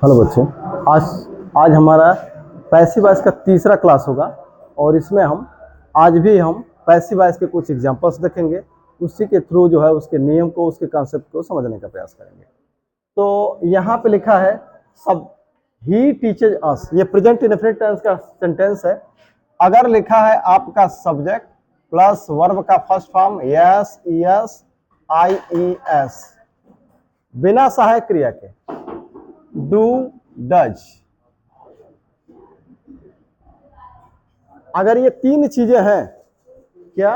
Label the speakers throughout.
Speaker 1: Hello बच्चों। आज आज हमारा पैसिव वॉइस का तीसरा क्लास होगा और इसमें हम पैसिव वॉइस के कुछ एग्जांपल्स देखेंगे। उसी के थ्रू जो है उसके नियम को, उसके कॉन्सेप्ट को समझने का प्रयास करेंगे। तो यहाँ पे लिखा है सब ही टीचेज अस, ये प्रेजेंट इंडेफिनिट टेंस का सेंटेंस है। अगर लिखा है आपका सब्जेक्ट प्लस वर्ब का first form S, E S, I E S, बिना सहायक क्रिया के, डू, डज, अगर ये तीन चीजें हैं, क्या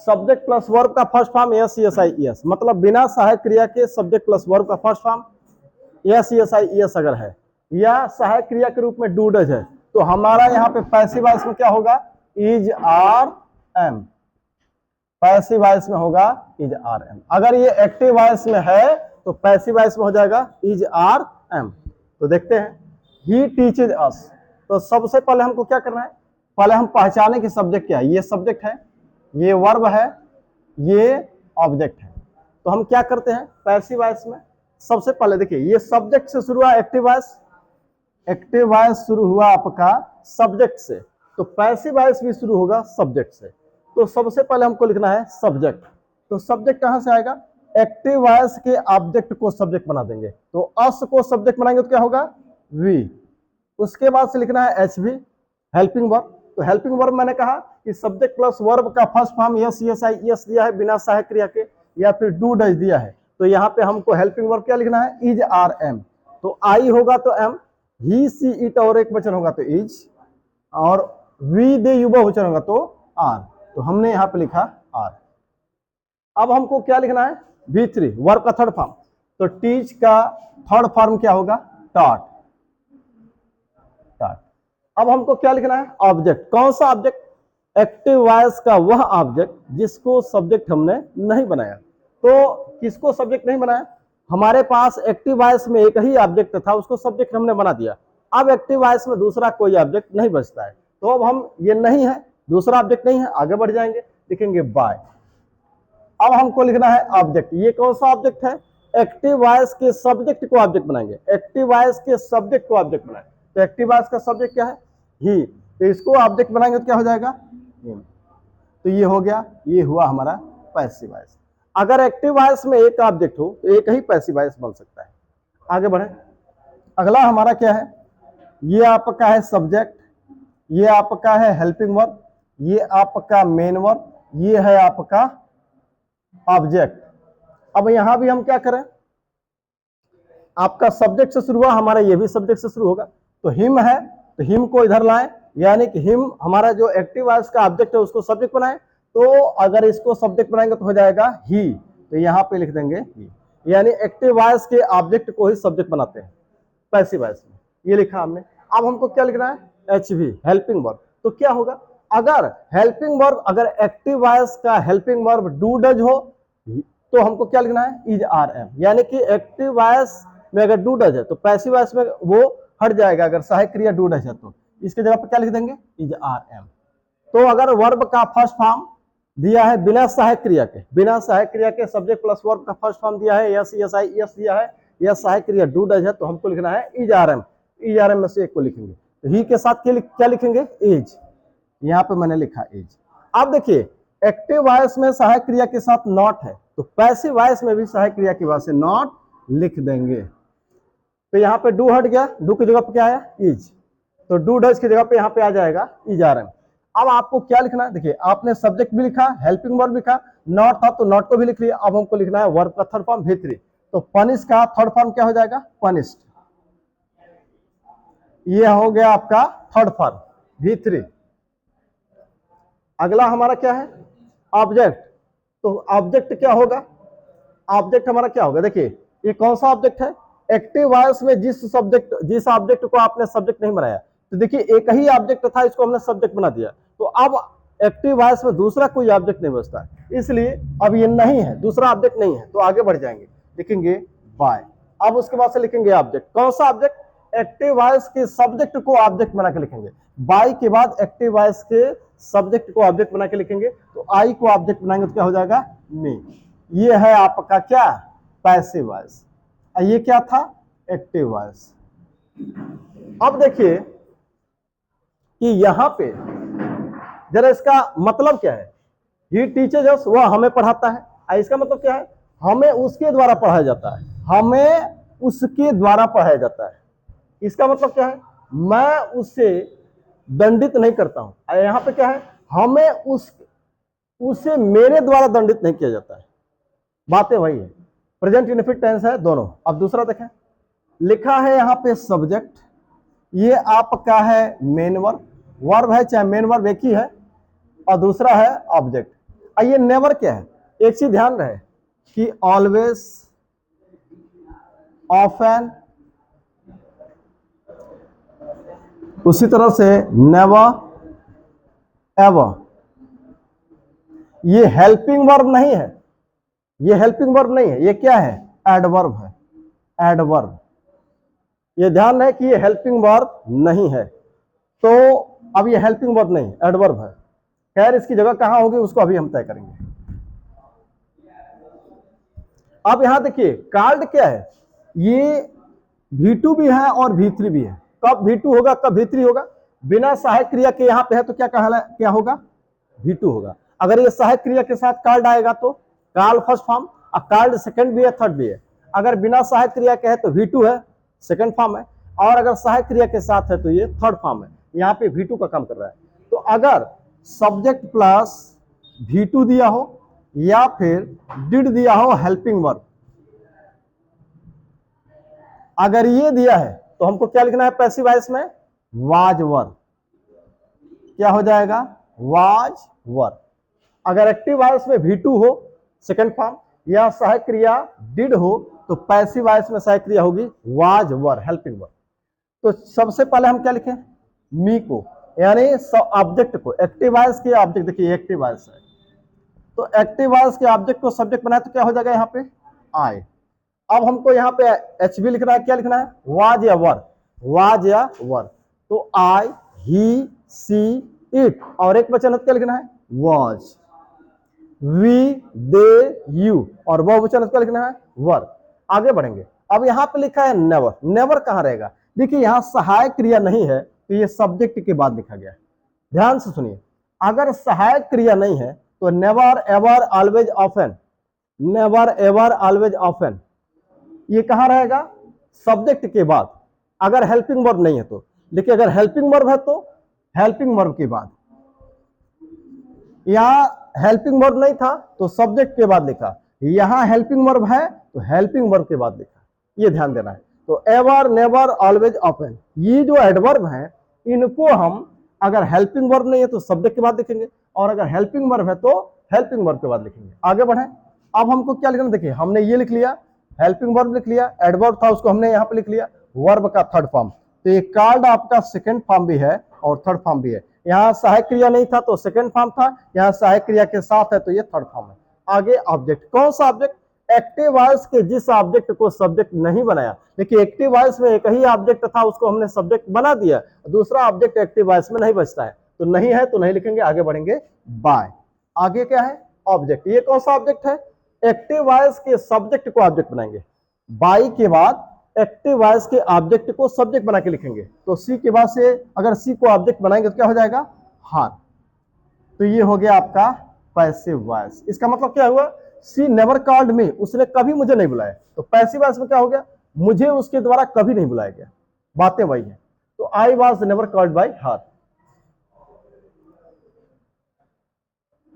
Speaker 1: सब्जेक्ट प्लस वर्ब का first form S S I S, मतलब बिना सहायक क्रिया के सब्जेक्ट प्लस वर्ब का first form S S I S अगर है, या सहायक क्रिया के रूप में डू डज है, तो हमारा यहाँ पे पैसिव वॉइस में क्या होगा? Is are am. Passive voice में होगा इज आर एम। अगर ये एक्टिव वॉइस में है तो पैसिव वॉइस में हो जाएगा इज आर एम। तो देखते हैं, ही टीचेज अस। तो सबसे पहले हमको क्या करना है? पहले हम पहचाने कि सब्जेक्ट क्या है। ये सब्जेक्ट है, ये वर्ब है, ये ऑब्जेक्ट है। तो हम क्या करते हैं पैसिव वॉइस में? सबसे पहले देखिए, ये सब्जेक्ट से शुरू हुआ एक्टिव वॉइस, एक्टिव वॉइस शुरू हुआ आपका सब्जेक्ट से, तो पैसिव वॉइस भी शुरू होगा सब्जेक्ट से। तो सबसे पहले हमको लिखना है सब्जेक्ट। तो सब्जेक्ट कहां से आएगा? एक्टिव वॉइस के ऑब्जेक्ट को सब्जेक्ट बना देंगे। तो अस को सब्जेक्ट बनाएंगे तो क्या होगा? वी। उसके बाद से लिखना है एच वी, हेल्पिंग वर्ब। तो हेल्पिंग वर्ब मैंने कहा कि सब्जेक्ट प्लस वर्ब का first form yes, S I S दिया है बिना सहायक क्रिया के, या फिर डू डज दिया है। तो यहाँ पे हमको हेल्पिंग वर्ब क्या लिखना है? Is are am. तो आई होगा तो एम, ही सी इट और एक वचन होगा तो इज, और वी दे यू बहुवचन होगा तो आर। तो हमने यहाँ पे लिखा आर। अब हमको क्या लिखना है? V3, वर्ब का थर्ड फॉर्म। तो टीच का थर्ड फॉर्म क्या होगा? टॉट। टॉट। अब हमको क्या लिखना है? ऑब्जेक्ट। कौन सा ऑब्जेक्ट? एक्टिव वॉइस का वह ऑब्जेक्ट जिसको सब्जेक्ट हमने नहीं बनाया। तो किसको सब्जेक्ट नहीं बनाया? हमारे पास एक्टिव वॉइस में एक ही ऑब्जेक्ट था, उसको सब्जेक्ट हमने बना दिया। अब एक्टिव वॉइस में दूसरा कोई ऑब्जेक्ट नहीं बचता है, तो अब हम ये नहीं है, दूसरा ऑब्जेक्ट नहीं है, आगे बढ़ जाएंगे, लिखेंगे बाय। अब हमको लिखना है ऑब्जेक्ट। ये कौन सा ऑब्जेक्ट है? एक्टिव वॉइस के सब्जेक्ट को ऑब्जेक्ट बनाएंगे। एक्टिव वॉइस के सब्जेक्ट को ऑब्जेक्ट बनाए, तो एक्टिव वॉइस का सब्जेक्ट क्या है? ही। तो इसको ऑब्जेक्ट बनाएंगे तो क्या हो जाएगा? हिम। तो ये हो गया, ये हुआ हमारा पैसिव वॉइस। अगर एक्टिव वॉइस में एक ऑब्जेक्ट हो तो एक ही पैसिव वॉइस बन सकता है। आगे बढ़े। अगला हमारा क्या है? ये आपका है सब्जेक्ट, ये आपका है हेल्पिंग वर्ब, ये आपका मेन वर्ब, ये है आपका ऑब्जेक्ट। अब यहां भी हम क्या करें? आपका सब्जेक्ट से शुरू हुआ, हमारा ये भी सब्जेक्ट से शुरू होगा। तो हिम है, तो हिम को इधर लाएं, यानी कि हिम हमारा जो एक्टिव वॉइस का ऑब्जेक्ट है उसको सब्जेक्ट बनाएं। तो अगर इसको सब्जेक्ट बनाएंगे तो हो जाएगा ही। तो यहां पे लिख देंगे ही, यानी एक्टिव वॉइस के ऑब्जेक्ट को ही सब्जेक्ट बनाते हैं पैसिव वॉइस में। ये लिखा हमने। अब हमको क्या लिखना है? H V, helping verb. तो क्या होगा? अगर हेल्पिंग वर्ब, अगर एक्टिव वॉइस का हेल्पिंग वर्ब डू डज हो तो हमको क्या लिखना है? Is are am. यानी कि एक्टिव वॉइस में अगर डू डज है तो पैसिव वॉइस में वो हट जाएगा। अगर सहायक क्रिया डू डज है तो इसके जगह पर क्या लिख देंगे? Is are am. तो अगर वर्ब का फर्स्ट फॉर्म दिया है बिना सहायक क्रिया के, बिना सहायक क्रिया के सब्जेक्ट प्लस वर्ब का फर्स्ट फॉर्म दिया है यस, एस आई एस दिया है, या सहायक क्रिया डू डज है, तो हमको लिखना है is are am. Is are am में से एक को लिखेंगे। तो ही के साथ क्या लिखेंगे? इज। यहां पे मैंने लिखा इज। अब देखिए, एक्टिव वॉइस में सहायक क्रिया के साथ नॉट है, तो पैसिव वॉइस में भी सहायक क्रिया की वजह से नॉट लिख देंगे। तो यहाँ पे डू हट गया, डू की जगह पे क्या आया? इज। तो डू डज की जगह पे यहाँ पे आ जाएगा इज आर एम। अब आपको क्या लिखना है? देखिए, आपने सब्जेक्ट भी लिखा, हेल्पिंग वर्ब लिखा, नॉट था तो नॉट को भी लिख लिया। अब हमको लिखना है वर्ब का थर्ड फॉर्म V3। तो पनिश का थर्ड फॉर्म क्या हो जाएगा? पनिश्ड। ये हो गया आपका थर्ड फॉर्म V3। अगला हमारा क्या है? ऑब्जेक्ट। तो ऑब्जेक्ट क्या होगा? ऑब्जेक्ट हमारा क्या होगा? देखिए, ये कौन सा ऑब्जेक्ट है? एक्टिव वॉइस में जिस ऑब्जेक्ट को आपने सब्जेक्ट नहीं बनाया, तो देखिए एक ही ऑब्जेक्ट था, इसको हमने सब्जेक्ट बना दिया। तो अब एक्टिव वॉइस में दूसरा कोई ऑब्जेक्ट नहीं बचता, इसलिए अब ये नहीं है, दूसरा ऑब्जेक्ट नहीं है। तो आगे बढ़ जाएंगे, लिखेंगे बाय। अब उसके बाद से लिखेंगे ऑब्जेक्ट। कौन सा ऑब्जेक्ट? एक्टिव वॉइस के सब्जेक्ट को ऑब्जेक्ट बना के लिखेंगे। बाय के बाद एक्टिव वॉइस के सब्जेक्ट को ऑब्जेक्ट बना के लिखेंगे। तो आई को ऑब्जेक्ट बनाएंगे तो क्या हो जाएगा? मी। ये है आपका क्या? Passive voice. ये क्या था? Active voice. अब देखिए कि यहां पे जरा इसका मतलब क्या है। ही टीचर्स अस, वह हमें पढ़ाता है। इसका मतलब क्या है, हमें उसके द्वारा पढ़ाया जाता है, हमें उसके द्वारा पढ़ाया जाता है। इसका मतलब क्या है, मैं उससे दंडित नहीं करता हूं। यहां पे क्या है, हमें उसे मेरे द्वारा दंडित नहीं किया जाता है। बातें वही है, प्रेजेंट इनफिनिट टेंस है दोनों। अब दूसरा देखें, लिखा है यहां पे सब्जेक्ट, ये आपका है मेन वर्ब, वर्ब है चाहे मेन वर्ब एक ही है, और दूसरा है ऑब्जेक्ट। ये नेवर क्या है, एक चीज ध्यान रहे कि ऑलवेज, ऑफन, उसी तरह से नेवर, एवर, ये हेल्पिंग वर्ब नहीं है, ये हेल्पिंग वर्ब नहीं है, ये क्या है, एडवर्ब है, एडवर्ब। ये ध्यान रहे कि ये हेल्पिंग वर्ब नहीं है। तो अब ये हेल्पिंग वर्ब नहीं, एडवर्ब है। खैर इसकी जगह कहां होगी उसको अभी हम तय करेंगे। अब यहां देखिए कार्ड क्या है, ये V2 भी है और V3 भी है। कब V2 होगा कब V3 होगा, बिना सहायक क्रिया के यहां पे है तो क्या होगा, V2 होगा। अगर ये सहायक क्रिया के साथ कार्ड आएगा तो कार्ड फर्स्ट फॉर्म, और कार्ड सेकंड भी है थर्ड भी है। अगर बिना सहायक क्रिया के है तो V2 है, सेकंड फॉर्म है, और अगर सहायक क्रिया के साथ है तो ये थर्ड फॉर्म है। यहाँ पे V2 का काम कर रहा है। तो अगर सब्जेक्ट प्लस V2 दिया हो या फिर डिड दिया हो हेल्पिंग वर्ब, अगर ये दिया है तो हमको क्या लिखना है पैसिव वॉइस में, वाज वर्ब। क्या हो जाएगा, वाज वर्ब। अगर एक्टिव वॉइस में V2 हो सेकंड फॉर्म, या सहायक क्रिया डिड हो, तो पैसिव वॉइस में सहायक क्रिया होगी वाज वर्ब, हेल्पिंग वर्ब। तो सबसे पहले हम क्या लिखें, मी को, यानी ऑब्जेक्ट को, एक्टिव वॉइस के ऑब्जेक्ट, देखिए एक्टिव वॉइस है तो एक्टिव वॉइस के ऑब्जेक्ट को सब्जेक्ट बनाए तो क्या हो जाएगा यहाँ पे, आई। अब हमको यहाँ पे एच बी लिखना है, क्या लिखना है, वाज या वर, वाज या वर। तो आई, ही, सी, इट, और एक वचन क्या लिखना है, वाज। वी, दे, यू, और वह वचन क्या लिखना है, वर। आगे बढ़ेंगे। अब यहाँ पे लिखा है नेवर, नेवर कहाँ रहेगा, देखिए यहाँ सहायक क्रिया नहीं है तो ये सब्जेक्ट के बाद लिखा गया है। ध्यान से सुनिए, अगर सहायक क्रिया नहीं है तो never, ever, always, often, never, ever, always, often, ये कहां रहेगा, सब्जेक्ट के बाद। अगर हेल्पिंग वर्ब नहीं है तो, देखिए अगर हेल्पिंग वर्ब है तो हेल्पिंग वर्ब के बाद, यहां हेल्पिंग वर्ब नहीं था तो सब्जेक्ट के बाद लिखा, यहां हेल्पिंग वर्ब है तो हेल्पिंग वर्ब के बाद लिखा, ये ध्यान देना है। तो एवर, नेवर, ऑलवेज, ऑफन, ये जो एडवर्ब है इनको हम अगर हेल्पिंग वर्ब नहीं है तो सब्जेक्ट के बाद लिखेंगे, और अगर हेल्पिंग वर्ब है तो हेल्पिंग वर्ब के बाद लिखेंगे। आगे बढ़े, अब हमको क्या लिखना, देखिए हमने ये लिख लिया, हेल्पिंग वर्ब लिख लिया, एडवर्ब था उसको हमने यहाँ पे लिख लिया, वर्ब का थर्ड फॉर्म। तो ये कार्ड आपका सेकंड फॉर्म भी है और थर्ड फॉर्म भी है। यहाँ सहायक क्रिया नहीं था तो सेकंड फॉर्म था, यहाँ सहायक क्रिया के साथ है तो ये थर्ड फॉर्म है। आगे ऑब्जेक्ट, कौन सा ऑब्जेक्ट, एक्टिव वॉइस के जिस ऑब्जेक्ट को सब्जेक्ट नहीं बनाया। देखिए एक्टिव वॉइस में एक ही ऑब्जेक्ट था उसको हमने सब्जेक्ट बना दिया, दूसरा ऑब्जेक्ट एक्टिव वॉइस में नहीं बचता है, तो नहीं है तो नहीं लिखेंगे। आगे बढ़ेंगे, बाय। आगे क्या है, ऑब्जेक्ट। ये कौन सा ऑब्जेक्ट है, एक्टिव वॉइस के सब्जेक्ट को ऑब्जेक्ट बनाएंगे, बाई के बाद एक्टिव वॉइस के ऑब्जेक्ट को सब्जेक्ट बना के लिखेंगे। तो सी के बाद से अगर सी को ऑब्जेक्ट बनाएंगे तो क्या हो जाएगा, हार। तो ये हो गया आपका पैसिव वॉइस। इसका मतलब क्या हुआ, सी नेवर कॉल्ड मी, उसने कभी मुझे नहीं बुलाया। तो पैसिव वॉइस में क्या हो गया, मुझे उसके द्वारा कभी नहीं बुलाया गया, बातें वही है। तो I was never called by her.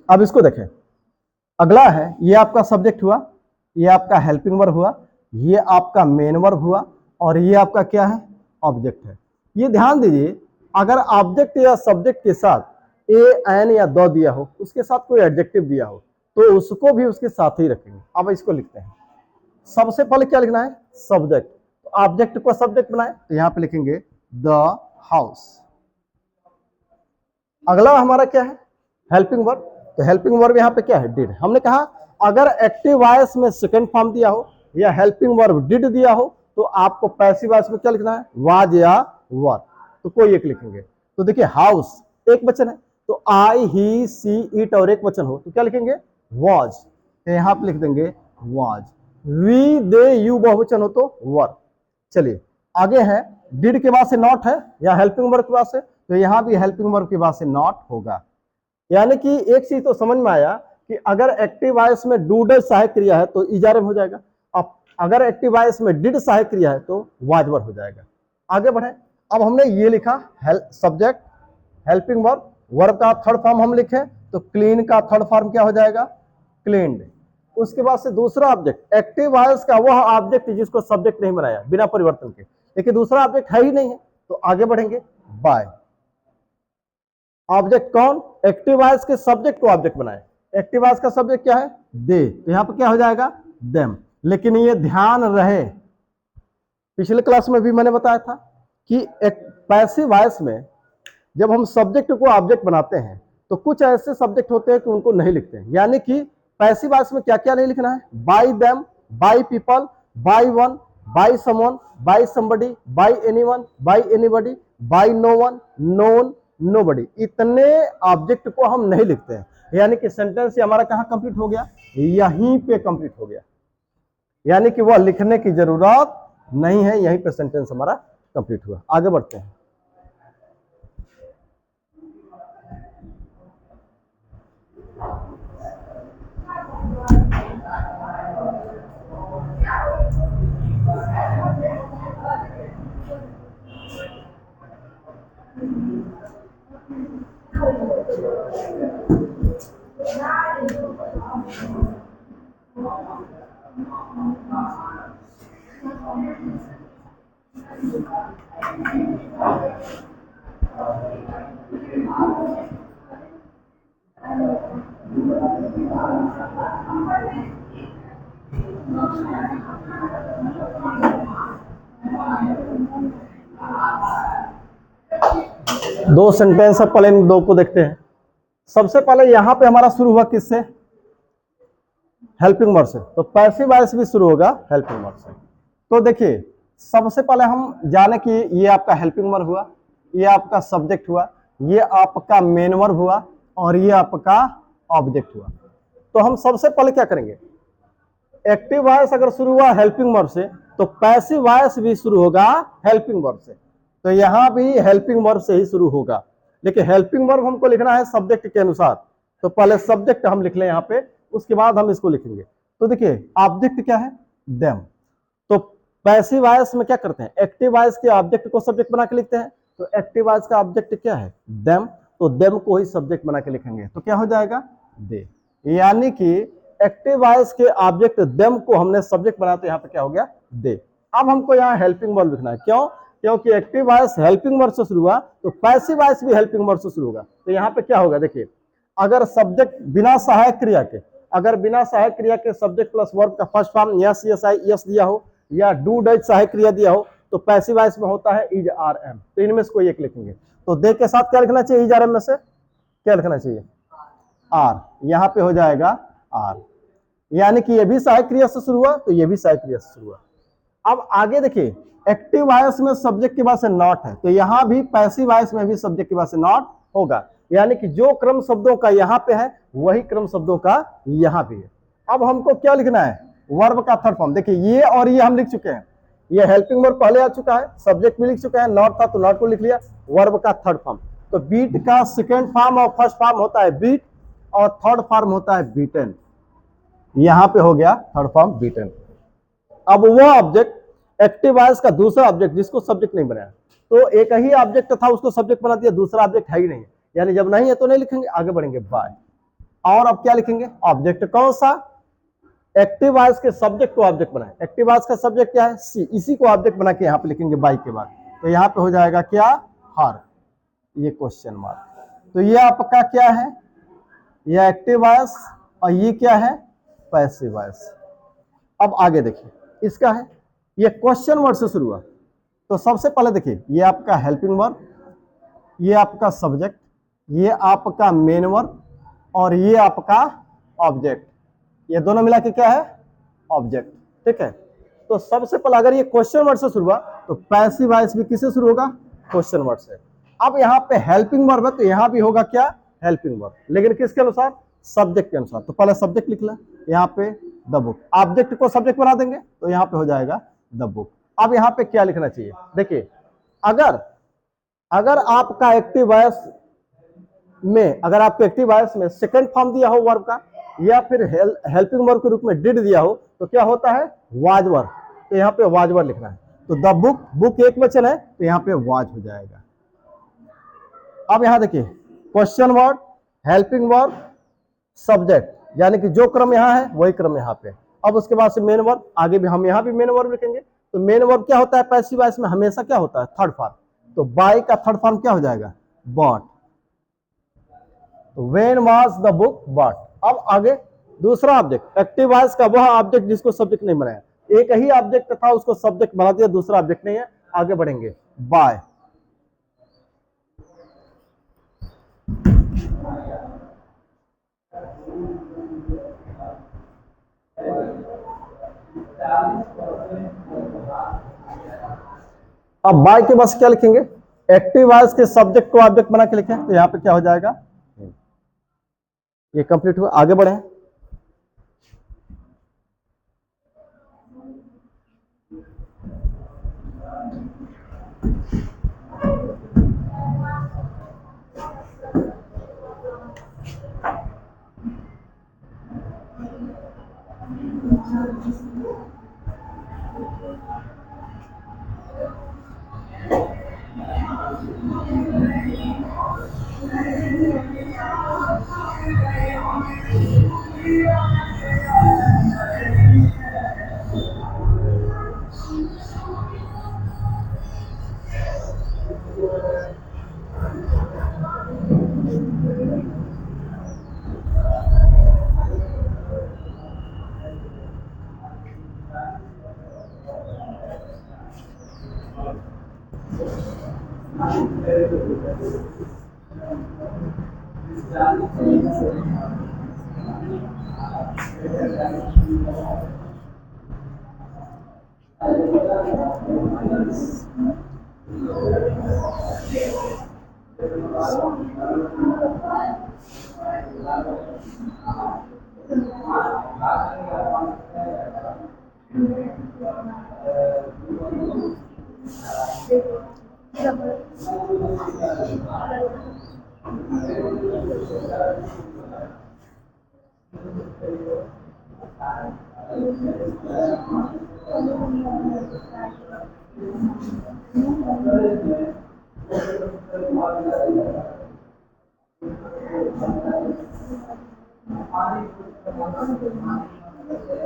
Speaker 1: अब इसको देखें, अगला है, ये आपका सब्जेक्ट हुआ, ये आपका हेल्पिंग वर्ब हुआ, ये आपका मेन वर्ब हुआ, और ये आपका क्या है, ऑब्जेक्ट है। ये ध्यान दीजिए, अगर ऑब्जेक्ट या सब्जेक्ट के साथ ए, एन या द दिया हो, उसके साथ कोई एडजेक्टिव दिया हो, तो उसको भी उसके साथ ही रखेंगे। अब इसको लिखते हैं, सबसे पहले क्या लिखना है, सब्जेक्ट। तो ऑब्जेक्ट को सब्जेक्ट बनाए तो यहां पे लिखेंगे द हाउस। अगला हमारा क्या है, हेल्पिंग वर्ब। तो हेल्पिंग वर्ब यहाँ पे क्या है, डिड। हमने कहा अगर एक्टिव वॉइस में सेकंड फॉर्म दिया हो या हेल्पिंग वर्ब डिड दिया हो तो आपको पैसिव वॉइस में क्या लिखना है, वाज या वर। तो कोई एक लिखेंगे। तो देखिए हाउस एक वचन है, तो आई, ही, सी, इट, और एक वचन हो तो क्या लिखेंगे, वाज। तो यहां पे लिख देंगे वाज। वी, दे, यू बहुवचन हो तो वर। चलिए आगे है, डिड के बाद से नॉट है या हेल्पिंग वर्ब के बाद से, तो यहाँ भी हेल्पिंग वर्ब के बाद से नॉट होगा। यानी कि एक चीज तो समझ में आया कि अगर एक्टिव वॉइस में डू डज सहायक क्रिया है तो इजारम हो जाएगा, अब अगर एक्टिव वॉइस में डिड सहायक क्रिया है तो वाजवर हो जाएगा। आगे बढ़े, अब हमने ये लिखा सब्जेक्ट हेल्पिंग वर्ब, वर्ब का थर्ड फॉर्म हम लिखे तो क्लीन का थर्ड फॉर्म क्या हो जाएगा, क्लीन्ड। उसके बाद से दूसरा ऑब्जेक्ट, एक्टिव वॉइस का वह ऑब्जेक्ट जिसको सब्जेक्ट नहीं बनाया बिना परिवर्तन के, लेकिन दूसरा ऑब्जेक्ट है ही नहीं है, तो आगे बढ़ेंगे बाय। ऑब्जेक्ट कौन, एक्टिव वॉइस के सब्जेक्ट को ऑब्जेक्ट बनाए, एक्टिव वॉइस का सब्जेक्ट क्या है, दे, तो यहां पर क्या हो जाएगा, देम। लेकिन ये ध्यान रहे, पिछले क्लास में भी मैंने बताया था कि एक पैसिव वॉइस में जब हम सब्जेक्ट को ऑब्जेक्ट बनाते हैं तो कुछ ऐसे सब्जेक्ट होते हैं कि उनको नहीं लिखते हैं। यानी कि पैसिव वॉइस में क्या क्या नहीं लिखना है, by them, by people, by one, by someone, by somebody, by anyone, by anybody, by no one, none, nobody, इतने ऑब्जेक्ट को हम नहीं लिखते हैं। यानी कि सेंटेंस हमारा कहां कंप्लीट हो गया, यहीं पे कंप्लीट हो गया, यानी कि वह लिखने की जरूरत नहीं है, यहीं पे सेंटेंस हमारा कंप्लीट हुआ। आगे बढ़ते हैं। दो सेंटेंस है, पहले इन दो को देखते हैं। सबसे पहले यहां पे हमारा शुरू हुआ किससे, हेल्पिंग वर्ब से, तो पैसिव वॉइस भी शुरू होगा हेल्पिंग वर्ब से। तो देखिए सबसे पहले हम जाने कि ये आपका हेल्पिंग वर्ब हुआ, ये आपका सब्जेक्ट हुआ, ये आपका मेन वर्ब हुआ और ये आपका ऑब्जेक्ट हुआ। तो हम सबसे पहले क्या करेंगे, एक्टिव वॉइस अगर शुरू हुआ हेल्पिंग वर्ब से तो पैसिव वॉइस भी शुरू होगा हेल्पिंग वर्ब से, तो यहां भी हेल्पिंग वर्ब से ही शुरू होगा। लेकिन हेल्पिंग वर्ब हमको लिखना है सब्जेक्ट के अनुसार, तो पहले सब्जेक्ट हम लिख लें यहाँ पे, उसके बाद हम इसको लिखेंगे। तो देखिए ऑब्जेक्ट क्या है, देम, तो पैसिव वॉइस में क्या करते हैं, एक्टिव वॉइस के ऑब्जेक्ट को सब्जेक्ट बना के लिखते हैं, तो एक्टिव वॉइस का ऑब्जेक्ट क्या है, देम, तो देम को ही सब्जेक्ट बना के लिखेंगे, तो क्या हो जाएगा, दे। यानी कि एक्टिव वॉइस के ऑब्जेक्ट देम को हमने सब्जेक्ट बनाया, तो यहाँ पे क्या हो गया, दे। अब हमको यहाँ हेल्पिंग वर्ब लिखना है, क्यों, क्योंकि एक्टिव वॉइस हेल्पिंग वर्ब से शुरू हुआ तो पैसिव वॉइस भी हेल्पिंग वर्ब से शुरू होगा। तो यहाँ पे क्या होगा, देखिए अगर सब्जेक्ट बिना सहायक क्रिया के, अगर बिना सहायक क्रिया के सब्जेक्ट प्लस वर्ब का first form yes yes I yes दिया हो या डू डज सहायक क्रिया दिया हो तो पैसिव वॉइस में होता है इज आर एम, तो इनमें से कोई एक लिखेंगे। तो दे के साथ क्या लिखना चाहिए, इज आर एम में से क्या लिखना चाहिए, आर, यहाँ पे हो जाएगा आर। यानी कि ये भी सहायक क्रिया से शुरू हुआ तो ये भी सहायक क्रिया से शुरू हुआ। अब आगे देखिए एक्टिव वॉइस में सब्जेक्ट के बाद से नॉट है, तो यहां भी पैसिव वॉइस में भी सब्जेक्ट के बाद से नॉट होगा। यानी कि जो क्रम शब्दों का यहां पे है वही क्रम शब्दों का यहां भी है। अब हमको क्या लिखना है, वर्ब का थर्ड फॉर्म। देखिए ये और ये हम लिख चुके हैं, ये हेल्पिंग वर्ब पहले आ चुका है, सब्जेक्ट भी लिख चुके हैं, नॉट था तो नॉट को लिख लिया, वर्ब का थर्ड फॉर्म। तो बीट का सेकेंड फॉर्म और फर्स्ट फॉर्म होता है बीट और थर्ड फॉर्म होता है बीटन। यहां पे हो गया थर्ड फॉर्म बीटन। अब वो ऑब्जेक्ट एक्टिव वॉइस का दूसरा ऑब्जेक्ट जिसको सब्जेक्ट नहीं बनाया, तो एक ही ऑब्जेक्ट था उसको सब्जेक्ट बना दिया, दूसरा ऑब्जेक्ट है ही नहीं, यानी जब नहीं है तो नहीं लिखेंगे, आगे बढ़ेंगे बाय। और अब क्या लिखेंगे, ऑब्जेक्ट कौन सा, एक्टिव वॉइस के सब्जेक्ट को ऑब्जेक्ट बनाए, एक्टिव वॉइस का सब्जेक्ट क्या है सी, इसी को ऑब्जेक्ट बना के यहाँ पे लिखेंगे बाय के बाद, तो यहाँ पे हो जाएगा क्या, हर, ये क्वेश्चन मार्क। तो ये आपका क्या है, ये एक्टिव वॉइस और ये क्या है, पैसिव वॉइस। अब आगे देखिए इसका है, ये क्वेश्चन वर्ड से शुरू हुआ, तो सबसे पहले देखिए ये आपका हेल्पिंग वर्ब, ये आपका सब्जेक्ट, ये आपका मेन वर्ब और ये आपका ऑब्जेक्ट, ये दोनों मिला के क्या है, ऑब्जेक्ट, ठीक है। तो सबसे पहले अगर ये क्वेश्चन वर्ड से शुरू हुआ तो पैसिव वॉइस भी किससे शुरू होगा, क्वेश्चन वर्ड से। अब यहाँ पे हेल्पिंग वर्ब है तो यहाँ भी होगा क्या, हेल्पिंग वर्ब, लेकिन किसके अनुसार, सब्जेक्ट के अनुसार। तो पहले सब्जेक्ट लिख लें, यहाँ पे द बुक, ऑब्जेक्ट को सब्जेक्ट बना देंगे तो यहाँ पे हो जाएगा द बुक। अब यहाँ पे क्या लिखना चाहिए, देखिए अगर अगर आपका एक्टिव वॉइस में, अगर आपके एक्टिव वॉइस में सेकंड फॉर्म दिया हो वर्ब का, या फिर हेल्पिंग वर्ब के रूप में डिड दिया हो, तो क्या होता है? Was verb. तो यहाँ पे वाज वर्ब लिखना है। तो द बुक, बुक एक वचन है तो यहाँ पे वाज हो जाएगा। अब यहाँ देखिए, question word, helping verb, subject, यानी कि जो क्रम यहाँ है वही क्रम यहाँ पे। अब उसके बाद से मेन वर्ब, आगे भी हम यहाँ भी मेन वर्ब लिखेंगे। तो मेन वर्ब क्या होता है? पैसिव वॉइस में हमेशा क्या होता है? Third form. तो बाय का थर्ड फॉर्म क्या हो जाएगा? Bought. When was the book bought. अब आगे दूसरा ऑब्जेक्ट, एक्टिव वॉइस का वह ऑब्जेक्ट जिसको सब्जेक्ट नहीं बनाया। एक ही ऑब्जेक्ट था, उसको सब्जेक्ट बना दिया, दूसरा ऑब्जेक्ट नहीं है। आगे बढ़ेंगे, बाय। अब बाय के बाद क्या लिखेंगे? एक्टिव वॉइस के सब्जेक्ट को ऑब्जेक्ट बना के लिखें, तो यहां पे क्या हो जाएगा? ये कंप्लीट हुआ। आगे बढ़े,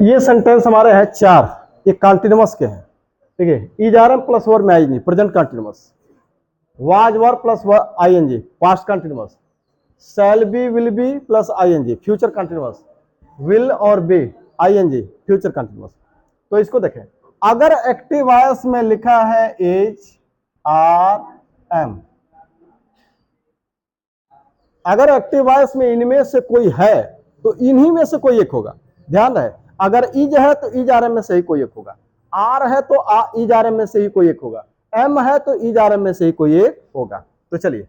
Speaker 1: ये सेंटेंस हमारे हैं चार, ये कॉन्टिन्यूअस के हैं। ठीक है, is are am plus verb में ING, present continuous. Was verb plus ING, past continuous. Shall be, will be plus ING, future continuous. Will और बी, आईएनजी, फ्यूचर कॉन्टिन्यूअस। तो इसको देखें, अगर एक्टिव वॉइस में लिखा है इज, आर, एम, अगर एक्टिव वॉइस में इनमें से कोई है तो इन्हीं में से कोई एक होगा। ध्यान रहे, अगर इज है तो इज आर एम में से ही कोई एक होगा, आर है तो इज आर एम में से ही कोई एक होगा, एम है तो इज आर एम में से ही कोई एक होगा। तो चलिए,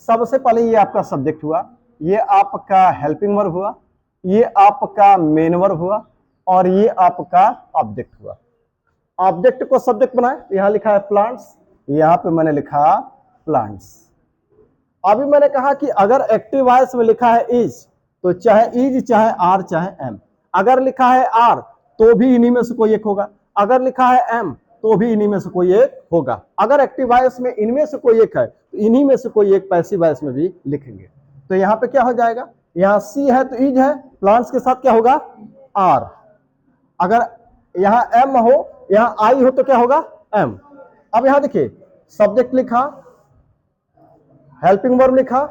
Speaker 1: सबसे पहले ये आपका सब्जेक्ट हुआ, ये आपका हेल्पिंग वर्ब हुआ, ये आपका मेन वर्ब हुआ, और ये आपका ऑब्जेक्ट हुआ। ऑब्जेक्ट को सब्जेक्ट बनाए, यहां लिखा है प्लांट्स, यहां पे मैंने लिखा प्लांट्स। अभी मैंने कहा कि अगर एक्टिव वॉइस में लिखा है इज, तो चाहे इज, चाहे आर, चाहे एम। अगर लिखा है आर तो भी इन्हीं में से कोई एक होगा, अगर लिखा है एम तो भी इन्हीं में से कोई एक होगा। अगर एक्टिव वॉइस में इनमें से कोई एक है तो इन्हीं में से कोई एक पैसिव वॉइस में भी लिखेंगे। तो यहाँ पे क्या हो जाएगा? यहाँ सी है तो इज है, प्लांट्स के साथ क्या होगा? आर। अगर यहाँ एम हो, यहाँ आई हो, तो क्या होगा? एम। अब यहाँ देखिए, सब्जेक्ट लिखा, हेल्पिंग वर्ब लिखा,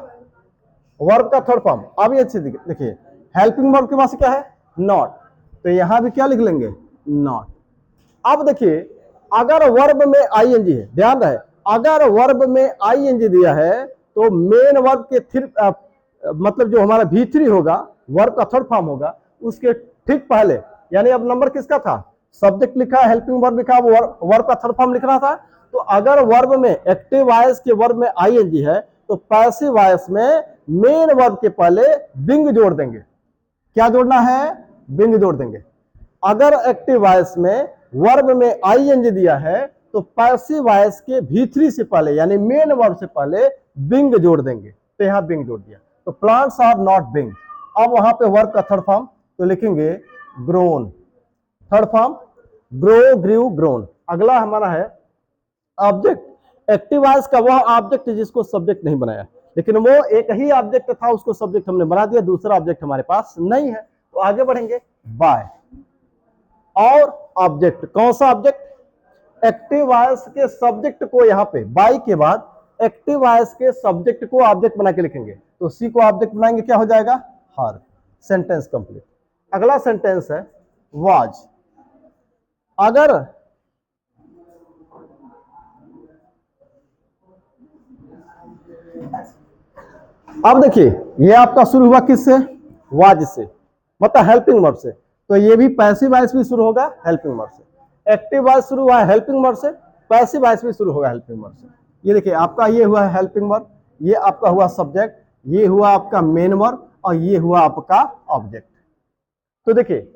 Speaker 1: वर्ब का थर्ड फॉर्म। अब ये अच्छे देखिए, हेल्पिंग वर्ब के पास क्या है? नॉट। तो यहां भी क्या लिख लेंगे? नॉट। अब देखिए, अगर वर्ब में आईएनजी है, ध्यान रहे, अगर वर्ब में आईएनजी दिया है तो मेन वर्ब के मतलब जो हमारा V3 होगा, वर्ब का थर्ड फॉर्म होगा, उसके ठीक पहले, यानी अब नंबर किसका था? सब्जेक्ट लिखा, हेल्पिंग वर्ब लिखा, वर्ब का थर्ड फॉर्म लिखना था। तो अगर वर्ब में, एक्टिव वॉइस के वर्ब में आईएनजी है तो पैसिव वॉइस में मेन वर्ब के पहले बिंग जोड़ देंगे। क्या जोड़ना है? बिंग जोड़ देंगे। अगर एक्टिव वॉइस में वर्ब में आईएनजी दिया है तो पैसिव वॉइस के V3 से पहले यानी मेन वर्ब से पहले बिंग जोड़ देंगे, तो यहाँ बिंग जोड़ दिया, तो प्लांट्स आर नॉट बिंग। अब वहां पे वर्ब का थर्ड फॉर्म तो लिखेंगे grown, third form grow, grew, grown. अगला हमारा है ऑब्जेक्ट। एक्टिव वॉइस का वह ऑब्जेक्ट जिसको सब्जेक्ट नहीं बनाया, लेकिन वो एक ही ऑब्जेक्ट था, उसको सब्जेक्ट हमने बना दिया, दूसरा ऑब्जेक्ट हमारे पास नहीं है। तो आगे बढ़ेंगे बाय और ऑब्जेक्ट। कौन सा ऑब्जेक्ट? एक्टिव वॉइस के सब्जेक्ट को यहां पे बाय के बाद एक्टिव वॉइस के सब्जेक्ट को ऑब्जेक्ट बना के लिखेंगे, तो सी को ऑब्जेक्ट बनाएंगे, क्या हो जाएगा? हर। Sentence complete. अगला सेंटेंस है वाज। अगर अब देखिए ये आपका शुरू हुआ किससे? वाज से, मतलब हेल्पिंग वर्ब से, तो ये भी पैसिव वॉइस भी शुरू होगा हेल्पिंग वर्ब से। एक्टिव वॉइस शुरू हुआ है हेल्पिंग वर्ब से, पैसिव वॉइस भी शुरू होगा हेल्पिंग वर्ब से। ये देखिए आपका ये हुआ है हेल्पिंग वर्ब, ये आपका हुआ सब्जेक्ट, ये हुआ आपका मेन वर्ब और ये हुआ आपका ऑब्जेक्ट। तो देखिए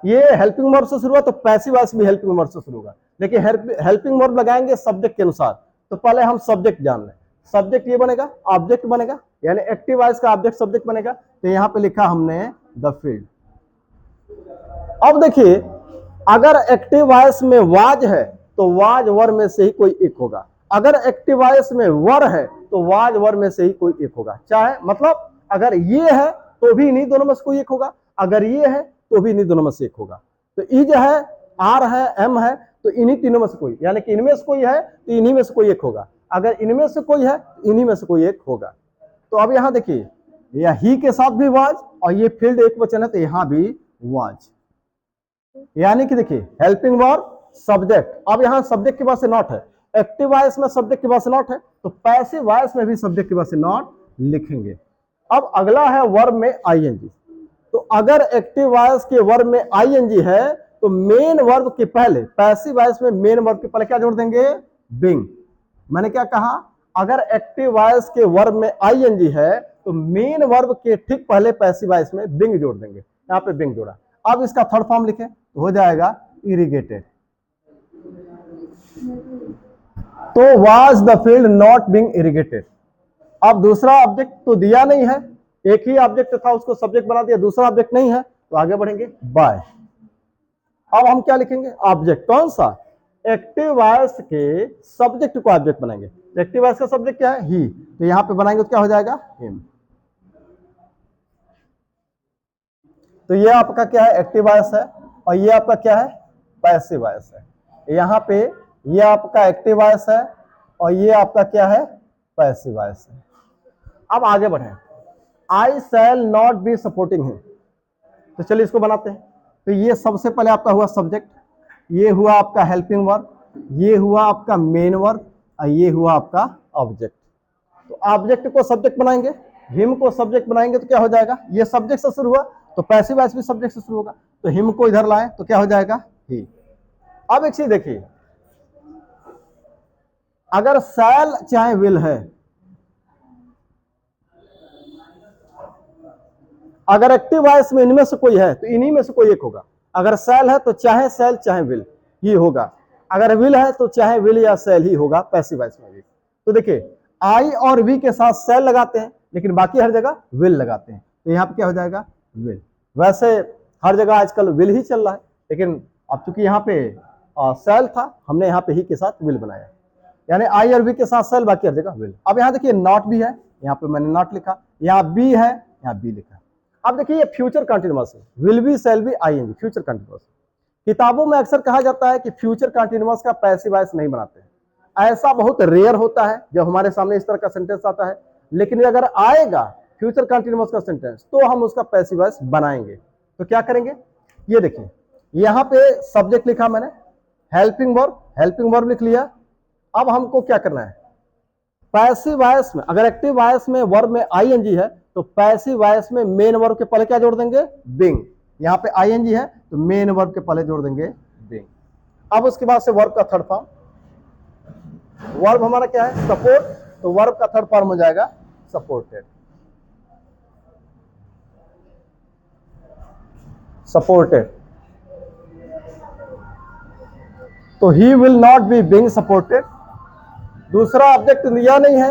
Speaker 1: ये हेल्पिंग वर्ब से शुरू हुआ, तो पैसिव वॉइस भी हेल्पिंग वर्ब से शुरू होगा, लेकिन हेल्पिंग वर्ब लगाएंगे सब्जेक्ट के अनुसार। तो पहले हम सब्जेक्ट जान लें, सब्जेक्ट ये बनेगा, ऑब्जेक्ट बनेगा, यानी एक्टिव वॉइस का ऑब्जेक्ट सब्जेक्ट बनेगा। तो यहां पे लिखा हमने द फील्ड। अब देखिए अगर एक्टिव वॉइस में वाज है तो वाज वर में से ही कोई एक होगा, अगर एक्टिव वॉइस में वर है तो वाज वर में से ही कोई एक होगा। चाहे मतलब अगर ये है तो भी इन्हीं दोनों में से कोई एक होगा, अगर ये है तो भी इन्हीं दोनों में से एक होगा। तो इज है, आर है, एम है, तो इन्हीं तीनों में से कोई, यानी कि इनमें से कोई है तो इन्हीं में से कोई एक होगा, अगर इनमें से कोई है तो इन्हीं में से कोई एक होगा। तो अब यहां देखिए या ही के साथ भी वाज और ये फील्ड एक वचन है तो यहां भी वाज, यानी कि देखिए हेल्पिंग वर्ब सब्जेक्ट। अब यहां सब्जेक्ट के बाद से नॉट है, एक्टिव वॉइस में सब्जेक्ट के बाद से नॉट है, तो पैसिव वॉइस में भी सब्जेक्ट के बाद से नॉट लिखेंगे। अब अगला है वर्ब में आईएनजी। तो अगर एक्टिव वॉइस के वर्ब में आईएनजी है तो मेन वर्ब के पहले, पैसिव वॉइस में मेन वर्ब के पहले क्या जोड़ देंगे? बिंग। मैंने क्या कहा? अगर एक्टिव वॉइस के वर्ब में आईएनजी है तो मेन वर्ब के ठीक पहले पैसिव वॉइस में बिंग जोड़ देंगे, यहां पे बिंग जोड़ा। अब इसका थर्ड फॉर्म लिखें तो हो जाएगा इरिगेटेड। तो was the field not being irrigated. अब दूसरा ऑब्जेक्ट तो दिया नहीं है, एक ही ऑब्जेक्ट था उसको सब्जेक्ट बना दिया, दूसरा ऑब्जेक्ट नहीं है, तो आगे बढ़ेंगे बाय। अब हम क्या लिखेंगे? ऑब्जेक्ट। कौन सा? एक्टिव वॉइस के सब्जेक्ट को ऑब्जेक्ट बनाएंगे। एक्टिव वॉइस का सब्जेक्ट क्या है? ही, तो यहां पे बनाएंगे तो क्या हो जाएगा? हिम। तो ये आपका क्या है? एक्टिव वॉइस है, और ये आपका क्या है? पैसिव वॉइस है। यहां पे ये आपका एक्टिव वॉइस है और ये आपका क्या है? पैसिव वॉइस है। अब आगे बढ़े, I shall not be supporting him. तो चलिए इसको बनाते हैं। तो ये सबसे पहले आपका हुआ सब्जेक्ट, ये हुआ आपका हेल्पिंग वर्ब, ये हुआ आपका मेन वर्ब और ये हुआ आपका ऑब्जेक्ट। तो ऑब्जेक्ट को सब्जेक्ट बनाएंगे, हिम को सब्जेक्ट बनाएंगे तो क्या हो जाएगा? ये सब्जेक्ट से शुरू हुआ तो पैसिव वॉइस भी सब्जेक्ट से शुरू होगा, तो हिम को इधर लाएं तो क्या हो जाएगा? ही। अब एक चीज देखिए, अगर शैल चाहे विल है, अगर एक्टिव वॉइस में इनमें से कोई है तो इन्हीं में से कोई एक होगा। अगर शैल है तो चाहे शैल चाहे विल ही होगा, अगर विल है तो चाहे विल या शैल ही होगा पैसिव वॉइस में भी। तो देखिए आई और वी के साथ शैल लगाते हैं, लेकिन बाकी हर जगह विल लगाते हैं, तो यहाँ पे क्या हो जाएगा? विल। वैसे हर जगह आजकल विल ही चल रहा है, लेकिन अब चूंकि यहाँ पे शैल था, हमने यहाँ पे ही के साथ विल बनाया, यानी आई और वी के साथ शैल, बाकी हर जगह विल। अब यहाँ देखिए नॉट भी है, यहाँ पे मैंने नॉट लिखा, यहाँ बी है, यहाँ बी लिखा। अब देखिए ये फ्यूचर कंटिन्यूअस है, will be shall be ING, future continuous. किताबों में अक्सर कहा जाता है कि फ्यूचर कंटिन्यूअस का पैसिव वॉइस नहीं बनाते हैं, ऐसा बहुत रेयर होता है जब हमारे सामने इस तरह का सेंटेंस आता है, लेकिन अगर आएगा फ्यूचर कंटिन्यूअस का सेंटेंस तो हम उसका पैसिव वॉइस बनाएंगे। तो क्या करेंगे? ये देखिए यहां पे सब्जेक्ट लिखा मैंने, हेल्पिंग वर्ब लिख लिया। अब हमको क्या करना है? पैसिव वॉइस में, अगर एक्टिव वॉइस में वर्ब में आईएनजी है तो पैसिव वॉइस में मेन वर्ब के पहले क्या जोड़ देंगे? बिंग। यहां पे आईएनजी है तो मेन वर्ब के पहले जोड़ देंगे बिंग। अब उसके बाद से वर्ब का थर्ड फॉर्म, वर्ब हमारा क्या है? सपोर्ट, तो वर्ब का थर्ड फॉर्म हो जाएगा सपोर्टेड। सपोर्टेड, तो ही will not be being supported. दूसरा ऑब्जेक्ट दिया नहीं है,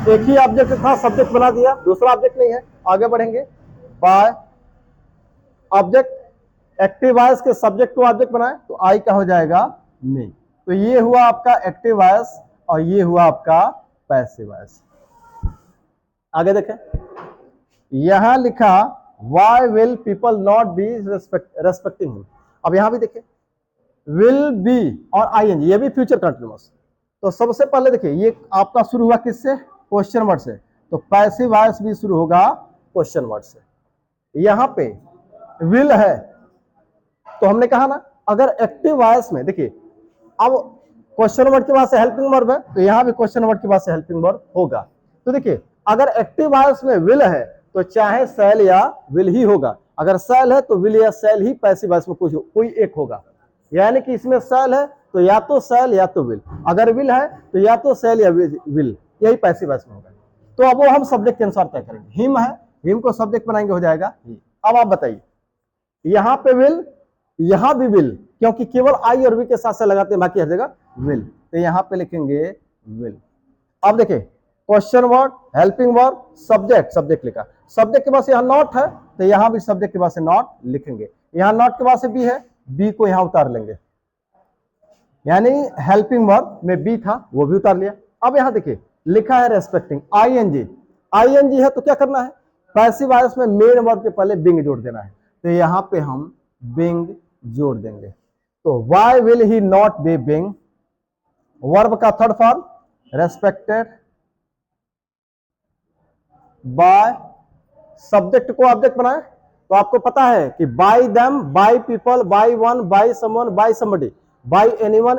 Speaker 1: एक ही ऑब्जेक्ट था, सब्जेक्ट बना दिया, दूसरा ऑब्जेक्ट नहीं है। आगे बढ़ेंगे, बाय ऑब्जेक्ट एक्टिव वॉइस के सब्जेक्ट को ऑब्जेक्ट बनाए तो आई का हो जाएगा नहीं। तो ये हुआ आपका एक्टिव वॉइस और ये हुआ आपका पैसिव वॉइस। आगे देखें, यहां लिखा why will people not be respecting him. अब यहां भी देखें, विल बी और आईएनजी, ये भी फ्यूचर कंटिन्यूअस। तो सबसे पहले देखिए, ये आपका शुरू हुआ किससे? क्वेश्चन वर्ड से। तो पैसिव वॉइस भी शुरू होगा क्वेश्चन वर्ड से। यहां पे विल है तो हमने कहा ना, अगर एक्टिव वॉइस में देखिए, अब क्वेश्चन वर्ड के बाद से हेल्पिंग वर्ब है, तो यहां भी क्वेश्चन वर्ड के बाद से हेल्पिंग वर्ब होगा। तो देखिए, अगर एक्टिव वॉइस में विल है तो चाहे सेल या विल ही होगा। अगर सेल है तो विल या सेल ही पैसिव वॉइस में कोई एक होगा। यानी कि इसमें सेल है तो या तो सेल या तो विल, अगर विल है तो या तो सेल या विल, यही पैसिव वॉइस में होगा। तो अब वो हम सब्जेक्ट के अनुसार तय करेंगे। हिम है, हिम को सब्जेक्ट बनाएंगे, हो जाएगा ही। अब आप बताइए, यहां पे विल, यहां भी विल, क्योंकि केवल आई और वी के साथ से लगाते हैं, बाकी हर जगह विल, तो यहां पे लिखेंगे विल। अब देखिए, question word, helping verb, subject, subject लिखा, सब्जेक्ट के बाद से यहां नॉट है तो यहां भी सब्जेक्ट के बाद से नॉट लिखेंगे। यहां नॉट के बाद से बी है, बी को यहां उतार लेंगे, यानी हेल्पिंग वर्ब में बी था वो भी उतार लिया। अब यहां देखिए लिखा है रेस्पेक्टिंग, आईएनजी, आईएनजी है तो क्या करना है? पैसिव वॉइस में मेन वर्ब के पहले बिंग जोड़ देना है, तो यहां पे हम बिंग जोड़ देंगे। तो why will he not be being, verb का third form respected by, subject को ऑब्जेक्ट बनाए तो आपको पता है कि by them, by people, by one, by someone, by somebody, by anyone,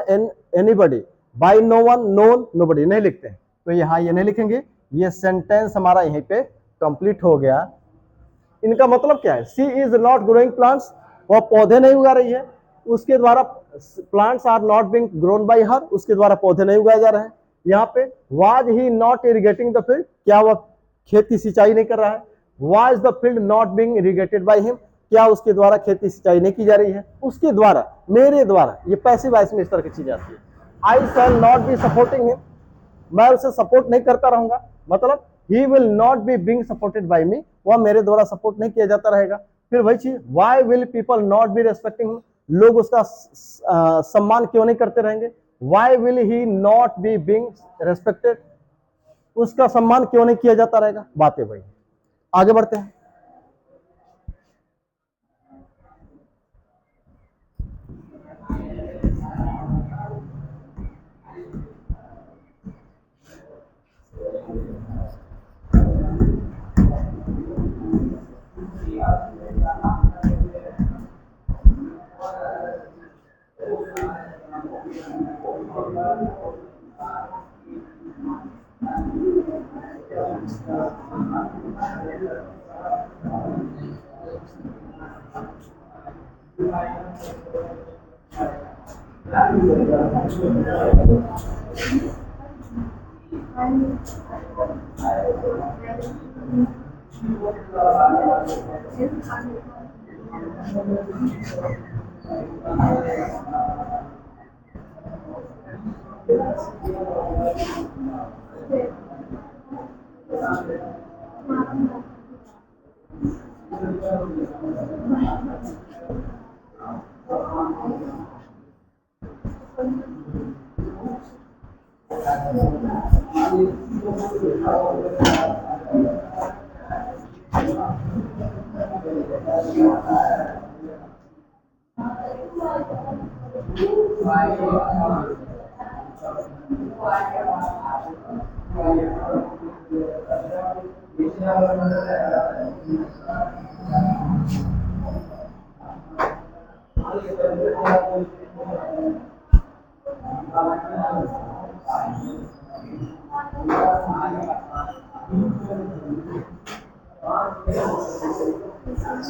Speaker 1: anybody, by no one, none, nobody नहीं लिखते हैं, तो यहां ये नहीं लिखेंगे। ये सेंटेंस हमारा यहीं पे कंप्लीट हो गया। इनका मतलब क्या है? She is not growing plants, वह पौधे नहीं उगा रही है, उसके द्वारा plants are not being grown by her, उसके द्वारा पौधे नहीं उगाए जा रहे हैं। यहाँ पे was he not irrigating the field, क्या वह खेत की सिंचाई नहीं कर रहा है? Was the field not being irrigated by him, क्या उसके द्वारा खेत की सिंचाई नहीं की जा रही है? उसके द्वारा, मेरे द्वारा, ये पैसिव वॉइस में इस तरह की चीजें आती है। I shall not be supporting him, मैं उसे सपोर्ट नहीं करता रहूंगा, मतलब he will not be being supported by me, वह मेरे द्वारा सपोर्ट नहीं किया जाता रहेगा। फिर वही चीज, why will people not be respecting him, लोग उसका सम्मान क्यों नहीं करते रहेंगे? Why will he not be being respected, उसका सम्मान क्यों नहीं किया जाता रहेगा? बातें वही। आगे बढ़ते हैं।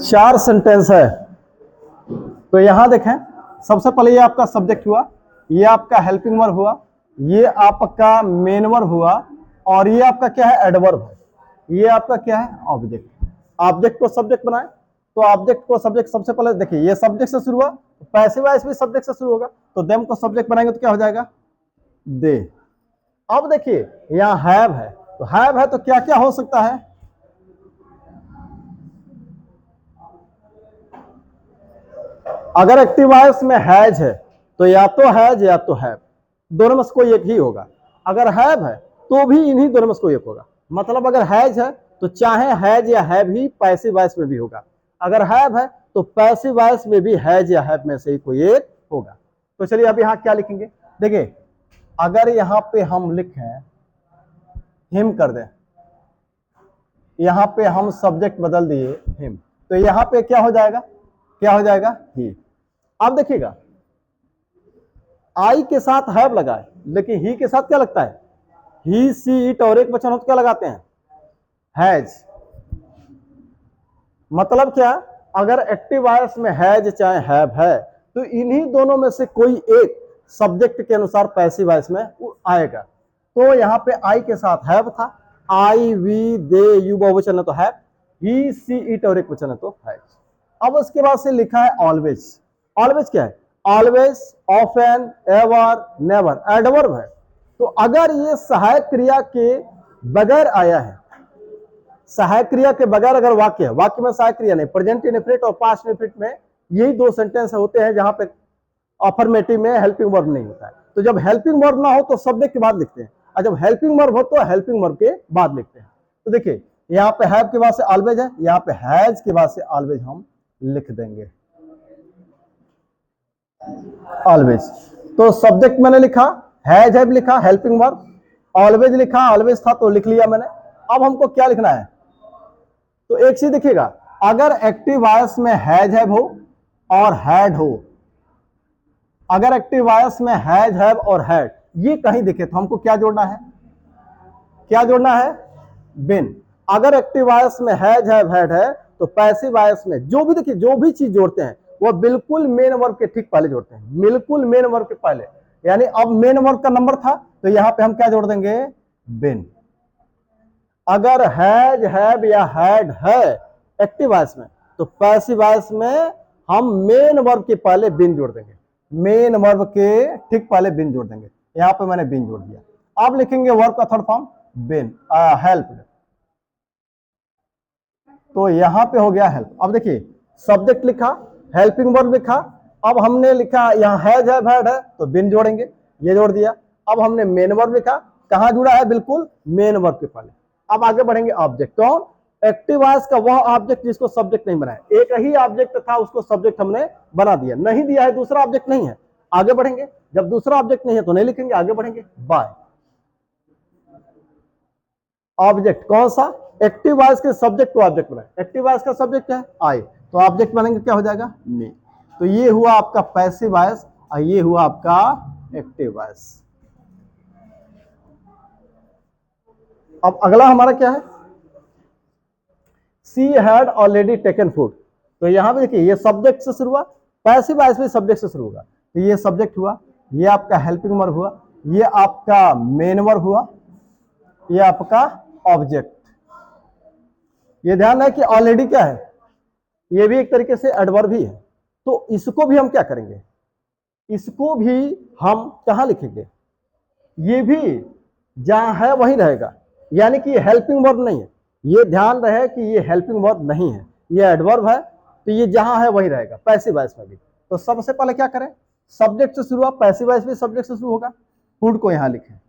Speaker 1: चार सेंटेंस है, तो यहां देखें, सबसे पहले ये आपका सब्जेक्ट हुआ, ये आपका हेल्पिंग वर्ब हुआ, ये आपका मेन वर्ब हुआ, और ये आपका क्या है? एडवर्ब है। ये आपका क्या है? ऑब्जेक्ट। ऑब्जेक्ट को सब्जेक्ट बनाए, तो ऑब्जेक्ट को सब्जेक्ट, सबसे पहले देखिए ये सब्जेक्ट से शुरू हुआ, पैसिव वॉइस भी सब्जेक्ट से शुरू होगा, तो देम को सब्जेक्ट बनाएंगे तो क्या हो जाएगा, दे। अब देखिए यहां हैव है, तो हैव है तो क्या क्या हो सकता है, अगर एक्टिव वॉइस में हैज है तो या तो हैज या तो हैव, दोनों में से कोई एक ही होगा। अगर हैव है तो भी इन्हीं दोनों में से कोई एक होगा। मतलब अगर हैज है तो चाहे हैज या हैव ही पैसिव वॉइस में भी होगा, अगर हैव है तो पैसिव वॉइस में भी हैज या हैव में से ही कोई एक होगा। तो चलिए अब यहां क्या लिखेंगे, देखिए अगर यहां पे हम लिखें हिम कर दें, यहां पे हम सब्जेक्ट बदल दिए हिम, तो यहां पे क्या हो जाएगा, क्या हो जाएगा, ही। अब देखिएगा आई के साथ हैव लगा है, लेकिन ही के साथ क्या लगता है, ही सी इट, और एक वचन हो तो क्या लगाते हैं, हैज। मतलब क्या, अगर एक्टिव वॉइस में हैज चाहे हैव है तो इन्हीं दोनों में से कोई एक सब्जेक्ट के अनुसार पैसिव वॉइस में आएगा। तो यहां पे आई के साथ हैव था, आई वी दे यू बहुवचन है तो हैव, ही सी इट और एक वचन है तो हैज। अब उसके बाद से लिखा है ऑलवेज। ऑलवेज क्या है, always, often, ever, never, adverb है। तो अगर ये सहायक क्रिया के बगैर आया है, सहायक क्रिया के बगैर अगर वाक्य है, वाक्य में सहायक क्रिया नहीं, प्रेजेंट इंडेफिनिट और पास्ट इंडेफिनिट में यही दो सेंटेंस होते हैं जहां पे अफर्मेटिव में हेल्पिंग वर्ब नहीं होता है। तो जब हेल्पिंग वर्ब ना हो तो सब्जेक्ट के बाद लिखते हैं, और जब हेल्पिंग वर्ब हो तो हेल्पिंग वर्ब के बाद लिखते हैं। तो देखिए यहाँ पे हैव के बाद से ऑलवेज है, यहाँ पे हैज के बाद से ऑलवेज हम लिख देंगे, ऑलवेज। तो सब्जेक्ट मैंने लिखा, हैज हैव लिखा, हेल्पिंग वर्ब, ऑलवेज लिखा, ऑलवेज था तो लिख लिया मैंने। अब हमको क्या लिखना है, तो एक चीज देखिएगा, अगर एक्टिव वॉइस में हैज हैव हो और हैड हो, अगर एक्टिव वॉइस में हैज हैव और हैड ये कहीं दिखे तो हमको क्या जोड़ना है, क्या जोड़ना है, बिन। अगर एक्टिव वॉइस में हैज हैव हैड है तो पैसिव वॉइस में जो भी देखिए जो भी चीज जोड़ते हैं वो बिल्कुल मेन वर्ब के ठीक पहले जोड़ते हैं, बिल्कुल मेन वर्ब के पहले। यानी अब मेन वर्ब का नंबर था तो यहां पे हम क्या जोड़ देंगे, बिन। अगर हैज हैव या हैड है एक्टिव वॉइस में तो पैसिव वॉइस में हम मेन वर्ब के पहले बिन जोड़ देंगे, मेन वर्ब के ठीक पहले बिन जोड़ देंगे। यहां पे मैंने बिन जोड़ दिया। अब लिखेंगे वर्ब का थर्ड फॉर्म बिन, हेल्प। तो यहां पे हो गया हेल्प। अब देखिए सब्जेक्ट लिखा, हेल्पिंग वर्ब लिखा, अब हमने लिखा यहां हैज हैव हैड है तो बिन जोड़ेंगे, ये जोड़ दिया। अब हमने मेन वर्ब लिखा, कहां जुड़ा है, बिल्कुल मेन वर्ब के पहले। अब आगे बढ़ेंगे ऑब्जेक्ट, कौन, एक्टिव वॉइस का वह ऑब्जेक्ट जिसको सब्जेक्ट नहीं बनाया। एक ही ऑब्जेक्ट था उसको सब्जेक्ट हमने बना दिया, नहीं दिया है दूसरा ऑब्जेक्ट नहीं है, आगे बढ़ेंगे। जब दूसरा ऑब्जेक्ट नहीं है तो नहीं लिखेंगे, आगे बढ़ेंगे। बाय ऑब्जेक्ट कौन सा, एक्टिव वॉइस के सब्जेक्ट को ऑब्जेक्ट बनाए, एक्टिव वॉइस का सब्जेक्ट क्या है, आई, तो ऑब्जेक्ट बनेंगे क्या हो जाएगा, मी। तो ये हुआ आपका पैसिव वॉइस और ये हुआ आपका एक्टिव वॉइस। अब अगला हमारा क्या है, she had already taken food. तो यहां पे देखिए ये सब्जेक्ट से शुरू हुआ, पैसिव वॉइस भी सब्जेक्ट से शुरू होगा। तो ये सब्जेक्ट हुआ, ये आपका हेल्पिंग वर्ब हुआ, ये आपका मेन वर्ब हुआ, ये आपका ऑब्जेक्ट। ये ध्यान है कि ऑलरेडी क्या है, ये भी एक तरीके से एडवर्ब ही है। तो इसको भी हम क्या करेंगे, इसको भी हम कहां लिखेंगे, ये भी जहां है वहीं रहेगा, यानी कि ये हेल्पिंग वर्ब नहीं है। ये ध्यान रहे कि ये हेल्पिंग वर्ब नहीं है, ये एडवर्ब है। तो ये जहां है वहीं रहेगा पैसिव वॉइस में भी। तो सबसे पहले क्या करें, सब्जेक्ट से शुरू हुआ, पैसिव वॉइस भी सब्जेक्ट से शुरू होगा, फूड को यहां लिखें।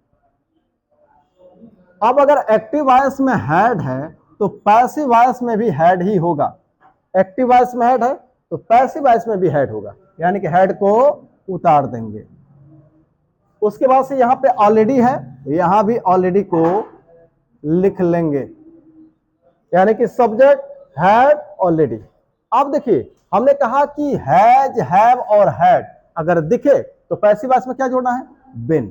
Speaker 1: अब अगर एक्टिव वॉइस में हैड है तो पैसिव वॉइस में भी हैड ही होगा। एक्टिव वॉइस में हैड है तो पैसिव वॉइस में भी हैड होगा, यानी कि हैड को उतार देंगे। उसके बाद से यहां पे ऑलरेडी है, यहां भी ऑलरेडी को लिख लेंगे, यानी कि सब्जेक्ट हैड ऑलरेडी। अब देखिए हमने कहा कि हैज हैव और हैड अगर दिखे तो पैसिव वॉइस में क्या जोड़ना है, बिन।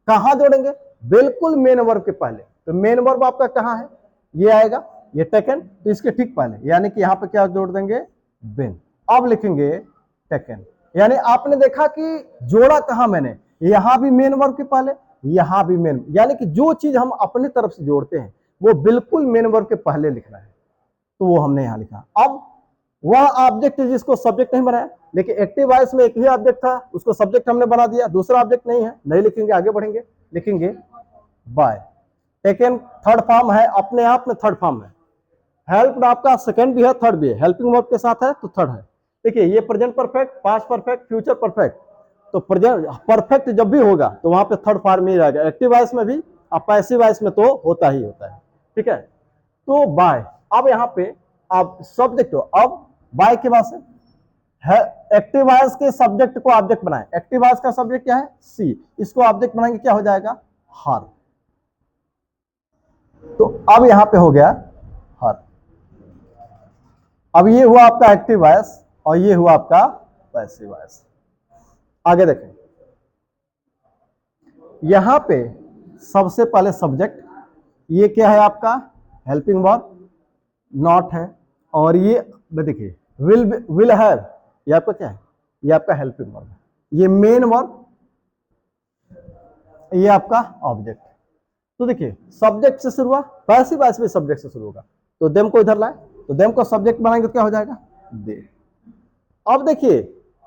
Speaker 1: कहां जोड़ेंगे, बिल्कुल मेन वर्ब के पहले। तो मेन वर्ब आपका कहां है, ये आएगा, ये टेकन, तो इसके ठीक पहले, यानी कि यहां पे क्या जोड़ देंगे, बिन। अब लिखेंगे टेकन, यानी आपने देखा कि जोड़ा कहां मैंने, यहां भी मेन वर्ब के पहले, यहां भी मेन, यानी कि जो चीज हम अपनी तरफ से जोड़ते हैं वो बिल्कुल मेन वर्ब के पहले लिखना है, तो वो हमने यहां लिखा। अब वह ऑब्जेक्ट जिसको सब्जेक्ट नहीं बनाया, लेकिन एक्टिव वॉइस में एक ही ऑब्जेक्ट था, उसको सब्जेक्ट हमने बना दिया, दूसरा ऑब्जेक्ट नहीं है, नहीं लिखेंगे, आगे बढ़ेंगे, लिखेंगे बाय। टेकन थर्ड फॉर्म है, अपने आप में थर्ड फॉर्म है। हेल्प आपका सेकंड भी है, थर्ड भी है, हेल्पिंग वर्ब के साथ है तो थर्ड है। देखिए ये present perfect, past perfect, future perfect, तो प्रेजेंट परफेक्ट जब भी होगा तो वहां पे थर्ड फॉर्म ही रहेगा, एक्टिव वॉइस में भी और पैसिव वॉइस में तो होता ही होता है, ठीक है। तो बाय, अब यहाँ पे आप सब्जेक्ट हो, अब बाय के बाद से एक्टिव वॉइस के सब्जेक्ट को ऑब्जेक्ट बनाए, एक्टिव वॉइस का सब्जेक्ट क्या है सी, इसको ऑब्जेक्ट बनाएंगे, क्या हो जाएगा हर। तो अब यहां पे हो गया हर। अब ये हुआ आपका एक्टिव वॉइस और ये हुआ आपका पैसिव वॉइस। आगे देखें, यहां पे सबसे पहले सब्जेक्ट, ये क्या है आपका हेल्पिंग वर्ब, नॉट है, और ये देखिए विल हैव, ये आपका क्या है, ये आपका हेल्पिंग वर्ब है, ये मेन वर्ब, ये आपका ऑब्जेक्ट। तो देखिए सब्जेक्ट से शुरू हुआ, पैसिव वॉइस भी सब्जेक्ट से शुरू होगा, तो देम को इधर लाए, तो देम को सब्जेक्ट बनाएंगे तो क्या हो जाएगा दे। अब देखिए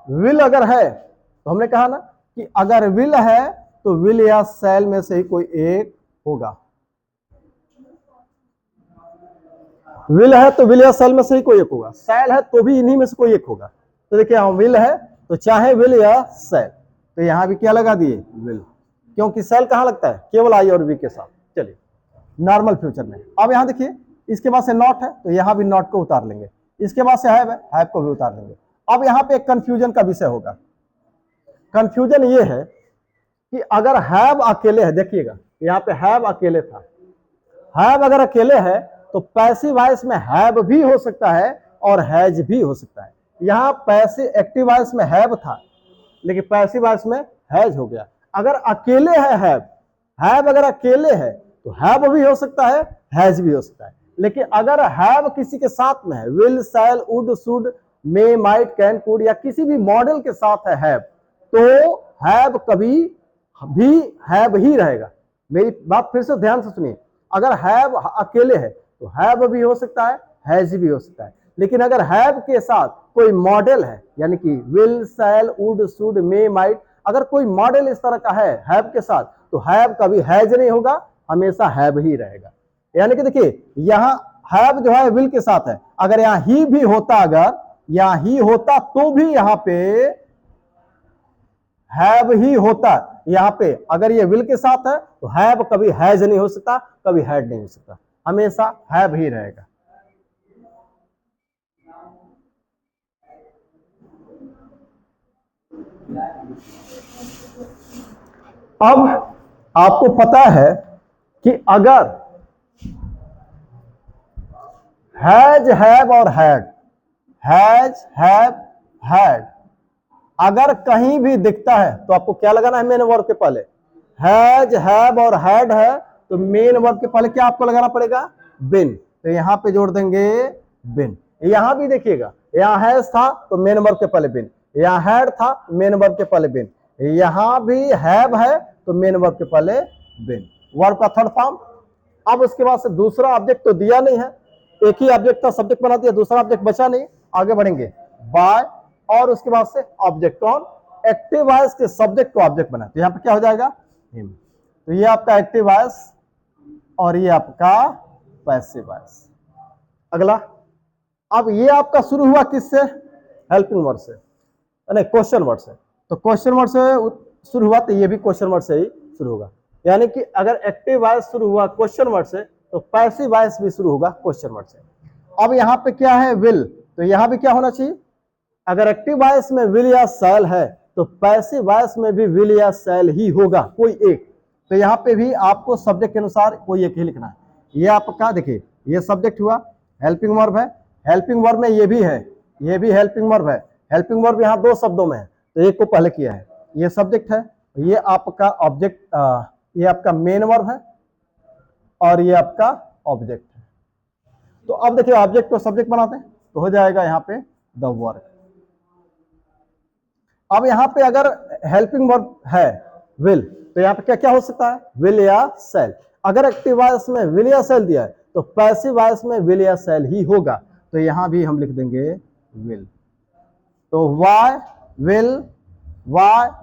Speaker 1: विल अगर है तो हमने कहा ना कि अगर विल है तो विल या सेल में से ही कोई एक होगा, विल है तो विल या सेल में से ही कोई एक होगा, सेल है तो भी इन्हीं में से कोई एक होगा। तो देखिए हम विल है तो चाहे विल या सेल, तो यहां भी क्या लगा दिए विल, क्योंकि सेल कहां लगता है केवल आई और वी के साथ। चलिए नॉर्मल फ्यूचर में, अब यहां देखिए इसके बाद से नॉट है तो यहां भी नॉट को उतार लेंगे, इसके बाद से हैव है, हैव को भी उतार लेंगे। अब यहां पे एक कंफ्यूजन का विषय होगा, कंफ्यूजन ये है कि अगर हैव अकेले है, देखिएगा यहां पे हैव अकेले था, हैव अगर अकेले है तो पैसिव वॉइस में हैव भी हो सकता है और हैज भी हो सकता है। यहां पैसिव एक्टिव वॉइस में हैव था लेकिन पैसिव वॉइस में हैज हो गया। अगर अकेले है हैव अगर अकेले है तो हैव भी हो सकता है, हैज भी हो सकता है। लेकिन अगर हैव किसी के साथ में है, will, shall, would, should, may, might, can, could या किसी भी मॉडल के साथ है हैव, तो हैव कभी भी हैव ही रहेगा। मेरी बात फिर से ध्यान से सुनिए, अगर हैव अकेले है तो हैव भी हो सकता है, हैज भी हो सकता है। लेकिन अगर हैव के साथ कोई मॉडल है, यानी कि will, shall, would, should, may, might, अगर कोई मॉडल इस तरह का है हैव के साथ, तो हैव कभी हैज नहीं होगा, हमेशा हैव ही रहेगा। यानी कि देखिए यहां हैव जो है विल के साथ है, अगर यहां ही भी होता, अगर यहां ही होता तो भी यहां पे हैव ही होता। यहां पे अगर ये विल के साथ है तो हैव कभी हैज नहीं हो सकता, कभी हैड नहीं हो सकता, हमेशा हैव ही रहेगा। अब आपको पता है कि अगर हैज, हैव और हैड, हैज, हैव, हैड अगर कहीं भी दिखता है तो आपको क्या लगाना है मेन वर्ब के पहले, हैज, हैव और हैड है तो मेन वर्ब के पहले क्या आपको लगाना पड़ेगा बिन, तो यहां पे जोड़ देंगे बिन। यहां भी देखिएगा, यहां हैज था तो मेन वर्ब के पहले बिन, यहां हैड था मेन वर्ब के पहले बिन, यहां भी हैव है तो मेन वर्ब के पहले बिन, वर्ब का थर्ड फॉर्म। अब उसके बाद से दूसरा ऑब्जेक्ट तो दिया नहीं है, एक ही ऑब्जेक्ट का सब्जेक्ट बना दिया, दूसरा ऑब्जेक्ट बचा नहीं, आगे बढ़ेंगे बाय, और उसके बाद से ऑब्जेक्ट कौन, एक्टिव वॉइस के सब्जेक्ट को ऑब्जेक्ट बना, तो यहां पे क्या हो जाएगा हिम। तो ये आपका एक्टिव वॉइस और ये आपका पैसिव वॉइस। अगला, अब ये आपका शुरू हुआ किससे, हेल्पिंग वर्ड से, नहीं क्वेश्चन वर्ड से, तो क्वेश्चन वर्ड से शुरू हुआ तो ये भी क्वेश्चन वर्ड से ही शुरू होगा। यानी कि अगर एक्टिव वॉइस शुरू हुआ क्वेश्चन वर्ड से तो पैसिव वॉइस भी शुरू होगा क्वेश्चन वर्ड से। अब यहां पे क्या है विल, तो यहां भी क्या होना चाहिए, अगर एक्टिव वॉइस में विल या शैल है तो पैसिव वॉइस में भी विल या शैल ही होगा, कोई एक। तो यहां पे भी आपको सब्जेक्ट के अनुसार कोई एक ही लिखना है। ये आपका देखिए ये सब्जेक्ट हुआ, हेल्पिंग वर्ब है, हेल्पिंग वर्ब में ये भी है, ये भी हेल्पिंग वर्ब है, हेल्पिंग वर्ब यहाँ दो शब्दों में है तो एक को पहले किया है, ये सब्जेक्ट है, ये आपका ऑब्जेक्ट, ये आपका मेन वर्ब है और ये आपका ऑब्जेक्ट है। तो अब देखिए ऑब्जेक्ट को सब्जेक्ट बनाते हैं तो हो जाएगा यहाँ पे द वर्क। अब यहां पे अगर हेल्पिंग वर्ब है विल, तो यहां पे क्या क्या हो सकता है विल या सेल। अगर एक्टिव वॉइस में विल या सेल दिया है तो पैसिव वॉइस में विल या सेल ही होगा, तो यहां भी हम लिख देंगे विल। तो वाई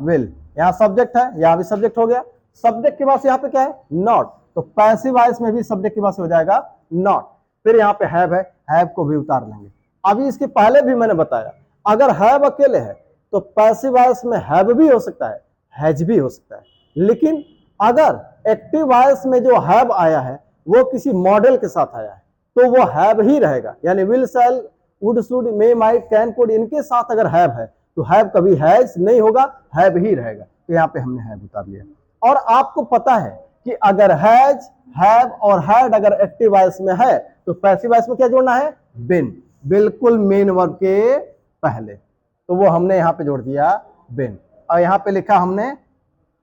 Speaker 1: विल यहां सब्जेक्ट है, यहां भी सब्जेक्ट हो गया। सब्जेक्ट के बाद से यहां पे क्या है, नॉट। तो पैसिव वॉइस में भी सब्जेक्ट के बाद से हो जाएगा नॉट। फिर यहाँ पे हैव है, हैव को भी उतार लेंगे। अभी इसके पहले भी मैंने बताया, अगर हैव अकेले है तो पैसिव वॉइस में हैव भी हो सकता है, हैज भी हो सकता है। लेकिन अगर एक्टिव वॉइस में जो हैव आया है वो किसी मॉडल के साथ आया है तो वो हैव ही रहेगा। यानी will, shall, would, should, may, might, can, could, इनके साथ अगर हैव है तो हैव कभी हैज नहीं होगा, हैव ही रहेगा। तो यहाँ पे हमने हैव उतार लिया। और आपको पता है कि अगर हैज, हैव और हैड अगर एक्टिव वॉइस में है तो पैसिव वॉइस में क्या जोड़ना है, बिन, बिल्कुल मेन वर्ब के पहले। तो वो हमने यहां पे जोड़ दिया बिन। और यहां पे लिखा हमने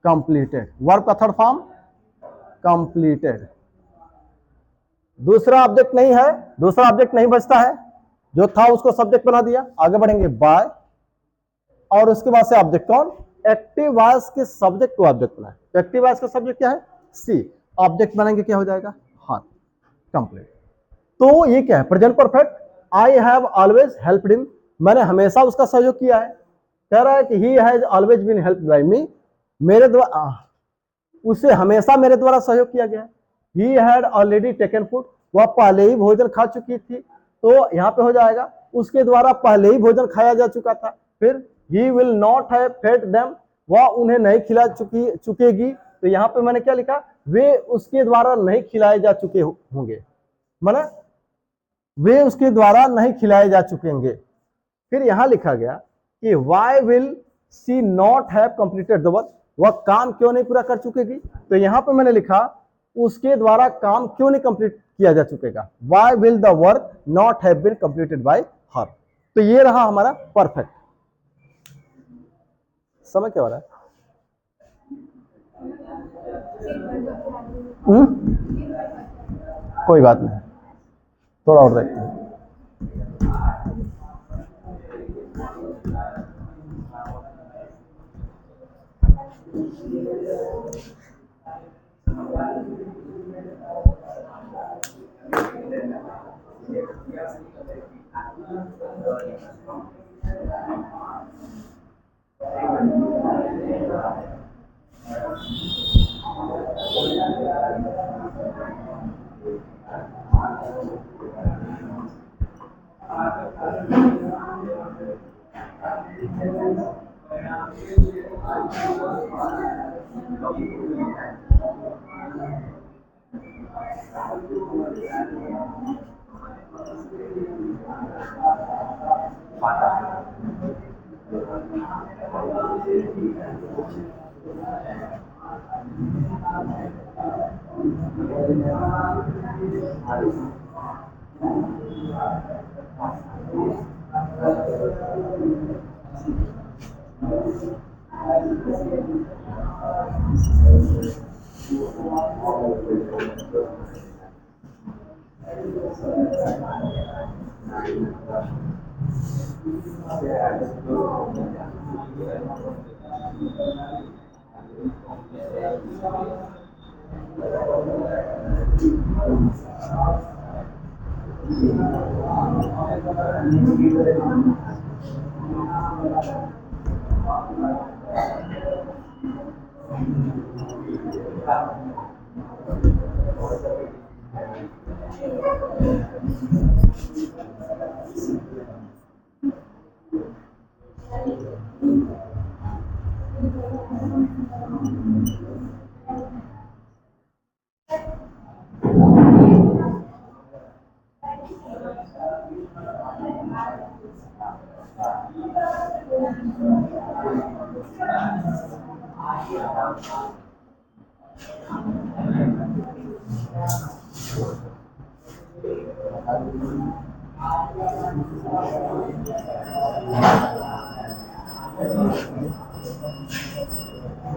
Speaker 1: कंप्लीटेड, वर्ब का थर्ड फॉर्म कंप्लीटेड। दूसरा ऑब्जेक्ट नहीं है, दूसरा ऑब्जेक्ट नहीं बचता है, जो था उसको सब्जेक्ट बना दिया। आगे बढ़ेंगे बाय, और उसके बाद से ऑब्जेक्ट कौन, एक्टिव वॉइस के सब्जेक्ट को ऑब्जेक्ट बनाए। एक्टिव वॉइस का सब्जेक्ट क्या है, सी, ऑब्जेक्ट बनाएंगे क्या हो जाएगा, हाथ, कंप्लीट। तो ये क्या है, present perfect. I have always helped him, मैंने हमेशा उसका सहयोग किया है। कह रहा है कि he has always been helped by me, मेरे द्वारा, उसे हमेशा मेरे द्वारा सहयोग किया गया है। He had already taken food, वह पहले ही भोजन खा चुकी थी। तो यहां पे हो जाएगा उसके द्वारा पहले ही भोजन खाया जा चुका था। फिर he will not have fed them, वह उन्हें नहीं खिला चुकेगी। तो यहां पे मैंने क्या लिखा, वे उसके द्वारा नहीं खिलाए जा चुके होंगे, माना वे उसके द्वारा नहीं खिलाए जा चुकेंगे। फिर यहां लिखा गया कि why will she not have completed the work, वह काम क्यों नहीं पूरा कर चुकेगी। तो यहां पे मैंने लिखा उसके द्वारा काम क्यों नहीं कंप्लीट किया जा चुकेगा, why will the work not have been completed by her. तो ये रहा हमारा परफेक्ट। समझ क्या हो रहा है, कोई बात नहीं, थोड़ा और देखते हैं।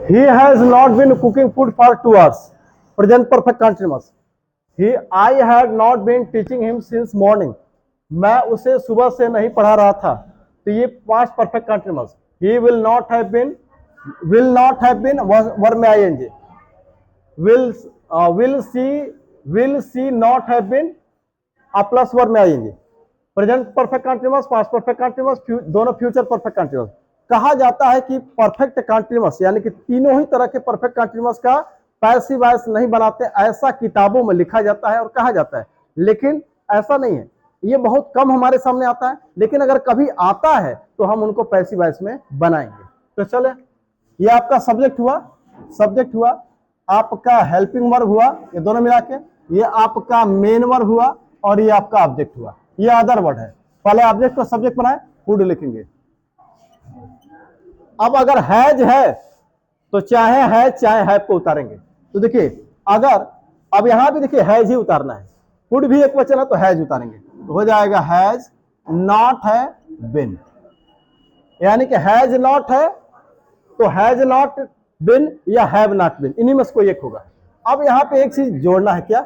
Speaker 1: He has not been cooking food for 2 hours. Present perfect continuous. I had not been teaching him since morning. मैं उसे सुबह से नहीं पढ़ा रहा था। तो ये past perfect continuous. He will not have been verb में ing. Will she not have been a plus verb में ing. Present perfect continuous, past perfect continuous, दोनों फ्यूचर परफेक्ट कंटीन्यूअस। कहा जाता है कि परफेक्ट कंटीन्यूअस यानी कि तीनों ही तरह के परफेक्ट कंटीन्यूअस का पैसिव वॉइस नहीं बनाते, ऐसा किताबों में लिखा जाता है और कहा जाता है, लेकिन ऐसा नहीं है, ये बहुत कम हमारे सामने आता है, लेकिन अगर कभी आता है तो हम उनको पैसिव वॉइस में बनाएंगे। तो चले, ये आपका सब्जेक्ट हुआ, सब्जेक्ट हुआ, आपका हेल्पिंग वर्ब हुआ, ये दोनों मिला के, ये आपका मेन वर्ब हुआ और ये आपका ऑब्जेक्ट हुआ, ये अदर वर्ड है। पहले ऑब्जेक्ट को सब्जेक्ट बनाए, फूड लिखेंगे। अब अगर हैज है तो चाहे है चाहे हैव को उतारेंगे। तो देखिए, अगर अब यहां भी देखिए हैज ही उतारना है, फूड भी एक वचन है तो हैज उतारेंगे, तो हो जाएगा हैज नॉट है बिन, यानी कि हैज नॉट है तो हैज नॉट बिन या हैव नॉट बिन, इन्हीं में से कोई एक होगा। अब यहां पे एक चीज जोड़ना है, क्या?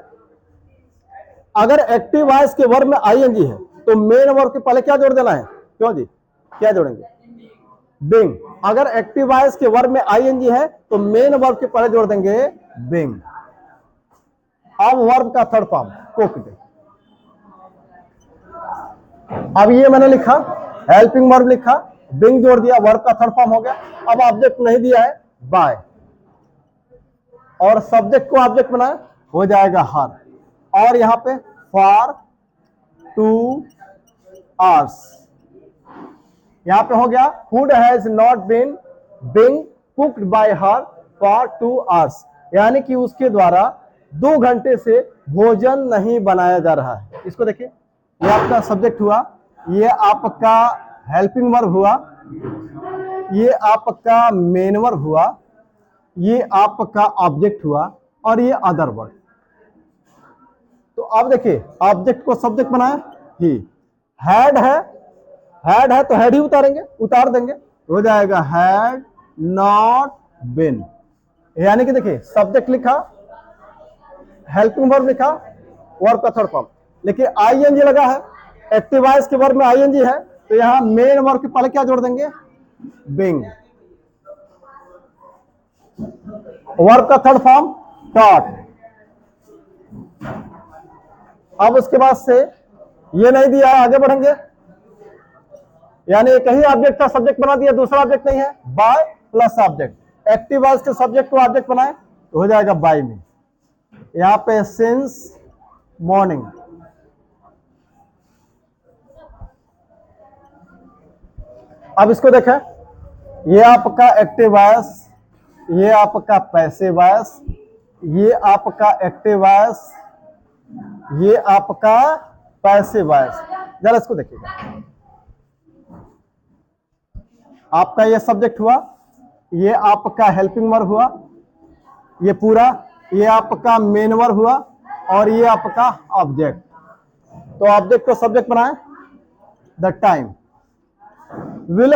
Speaker 1: अगर एक्टिव वॉइस के वर्ब में आईएनजी है तो मेन वर्ब के पहले क्या जोड़ देना है? क्यों जी, क्या जोड़ेंगे? बिंग। अगर एक्टिव वॉइस के वर्ब में आईएनजी है तो मेन वर्ब के पहले जोड़ देंगे बिंग। अब वर्ब का थर्ड फॉर्म कुक्ड। अब ये मैंने लिखा, हेल्पिंग वर्ब लिखा, बिंग जोड़ दिया, वर्ब का थर्ड फॉर्म हो गया। अब ऑब्जेक्ट नहीं दिया है, बाय, और सब्जेक्ट को ऑब्जेक्ट बनाया, हो जाएगा हर, और यहां पे फॉर 2 आवर्स, यहां पे हो गया food has not been being cooked by her for 2 hours, यानी कि उसके द्वारा 2 घंटे से भोजन नहीं बनाया जा रहा है। इसको देखिए, ये आपका सब्जेक्ट हुआ, ये आपका हेल्पिंग वर्ब हुआ, ये आपका मेन वर्ब हुआ, ये आपका ऑब्जेक्ट हुआ और ये अदर वर्ड। तो अब देखिए, ऑब्जेक्ट को सब्जेक्ट बनाया, ही हैड है तो हैड ही उतारेंगे, उतार देंगे, हो जाएगा हैड नॉट बिन, यानी कि देखिए सब्जेक्ट लिखा, हेल्पिंग वर्ब लिखा, वर्ब का थर्ड फॉर्म, लेकिन आईएनजी लगा है, एक्टिव वॉइस के वर्ब में आईएनजी है, तो यहां मेन वर्ब के पहले क्या जोड़ देंगे? बिंग। वर्ब का थर्ड फॉर्म टॉट। अब उसके बाद से ये नहीं दिया है, आगे बढ़ेंगे, यानी एक ही ऑब्जेक्ट का सब्जेक्ट बना दिया, दूसरा ऑब्जेक्ट नहीं है, by plus object, active voice के सब्जेक्ट को ऑब्जेक्ट बनाए तो हो जाएगा बाय में। यहां पे सिंस मॉर्निंग, अब इसको देखें, ये आपका एक्टिव वॉइस, ये आपका पैसिव वॉइस, ये आपका एक्टिव वॉइस, ये आपका पैसिव वॉइस। जरा इसको देखिएगा, आपका ये सब्जेक्ट हुआ, ये आपका हेल्पिंग वर्ब हुआ, ये पूरा, ये आपका मेन वर्ब हुआ और ये आपका ऑब्जेक्ट। तो ऑब्जेक्ट को सब्जेक्ट बनाए, द टाइम। विल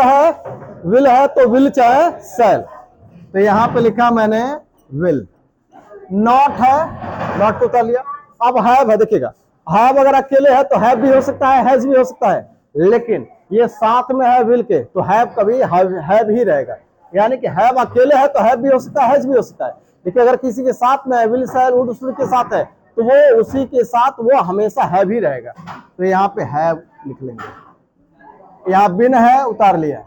Speaker 1: है तो विल चाहे सेल, तो यहां पे लिखा मैंने विल। नॉट है, नॉट को उतार लिया। अब हैव है, देखिएगा हैव अगर अकेले है तो हैव भी हो सकता है, हैज भी हो सकता है, लेकिन ये साथ में है विल के तो हैव कभी हैव ही रहेगा, यानी कि हैव अकेले है तो हैव भी हो सकता है, हैज भी हो सकता है, लेकिन अगर किसी के साथ में है, विल शैल वुड उसके के साथ है, तो वो उसी के साथ वो हमेशा हैव ही रहेगा, तो यहाँ पे हैव लिख लेंगे। यहाँ बिन है, उतार लिया,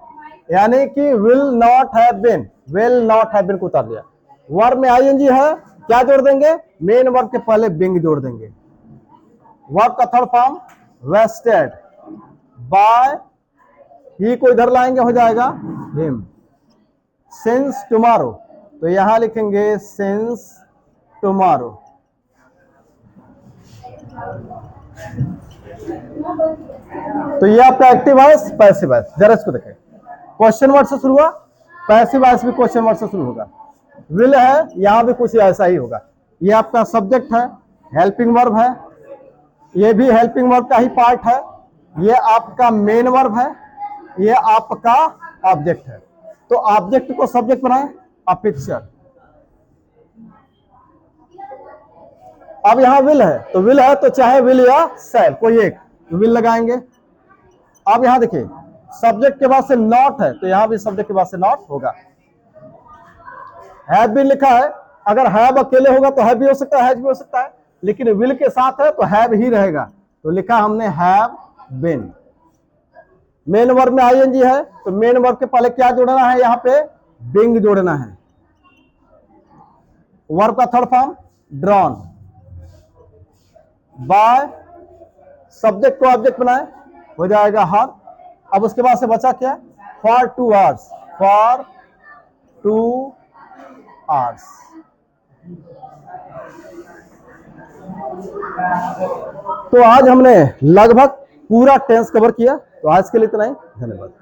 Speaker 1: यानी कि will not have been, will not have been को उतार लिया। वर्ब में आईएनजी है, क्या जोड़ देंगे? मेन वर्ब के पहले बिंग जोड़ देंगे। वर्ब का थर्ड फॉर्म वेस्टेड बाय, ही को इधर लाएंगे, हो जाएगा हिम। सिंस टुमारो, तो यहां लिखेंगे सिंस टुमारो। तो ये आपका एक्टिव वॉइस, पैसिव वॉइस। जरा इसको देखें, क्वेश्चन वर्ड से शुरू हुआ, पैसिव वॉइस भी क्वेश्चन वर्ड से शुरू होगा। विल है, यहां भी कुछ ऐसा ही होगा। ये आपका सब्जेक्ट है, हेल्पिंग वर्ब है, ये भी हेल्पिंग वर्ब का ही पार्ट है, ये आपका मेन वर्ब है, ये आपका ऑब्जेक्ट है। तो ऑब्जेक्ट को सब्जेक्ट बनाए, अ पिक्चर। अब यहां विल है, तो विल है तो चाहे विल या शैल कोई एक, तो विल लगाएंगे। अब यहां देखिए, सब्जेक्ट के बाद से नॉट है, तो यहां भी सब्जेक्ट के बाद से नॉट होगा। हैव भी लिखा है, अगर हैव अकेले होगा तो हैव भी हो सकता है, हैज भी हो सकता है, लेकिन विल के साथ है तो हैव ही रहेगा, तो लिखा हमने हैव बीन। मेन वर्ब में आईएनजी है तो मेन वर्ब के पहले क्या जोड़ना है, यहां पे बिंग जोड़ना है। वर्ब का third form drawn, bye subject को ऑब्जेक्ट बनाए, हो जाएगा हर। अब उसके बाद से बचा क्या, फॉर 2 आवर्स, फॉर 2 आवर्स। तो आज हमने लगभग पूरा टेंस कवर किया। तो आज के लिए इतना ही, धन्यवाद।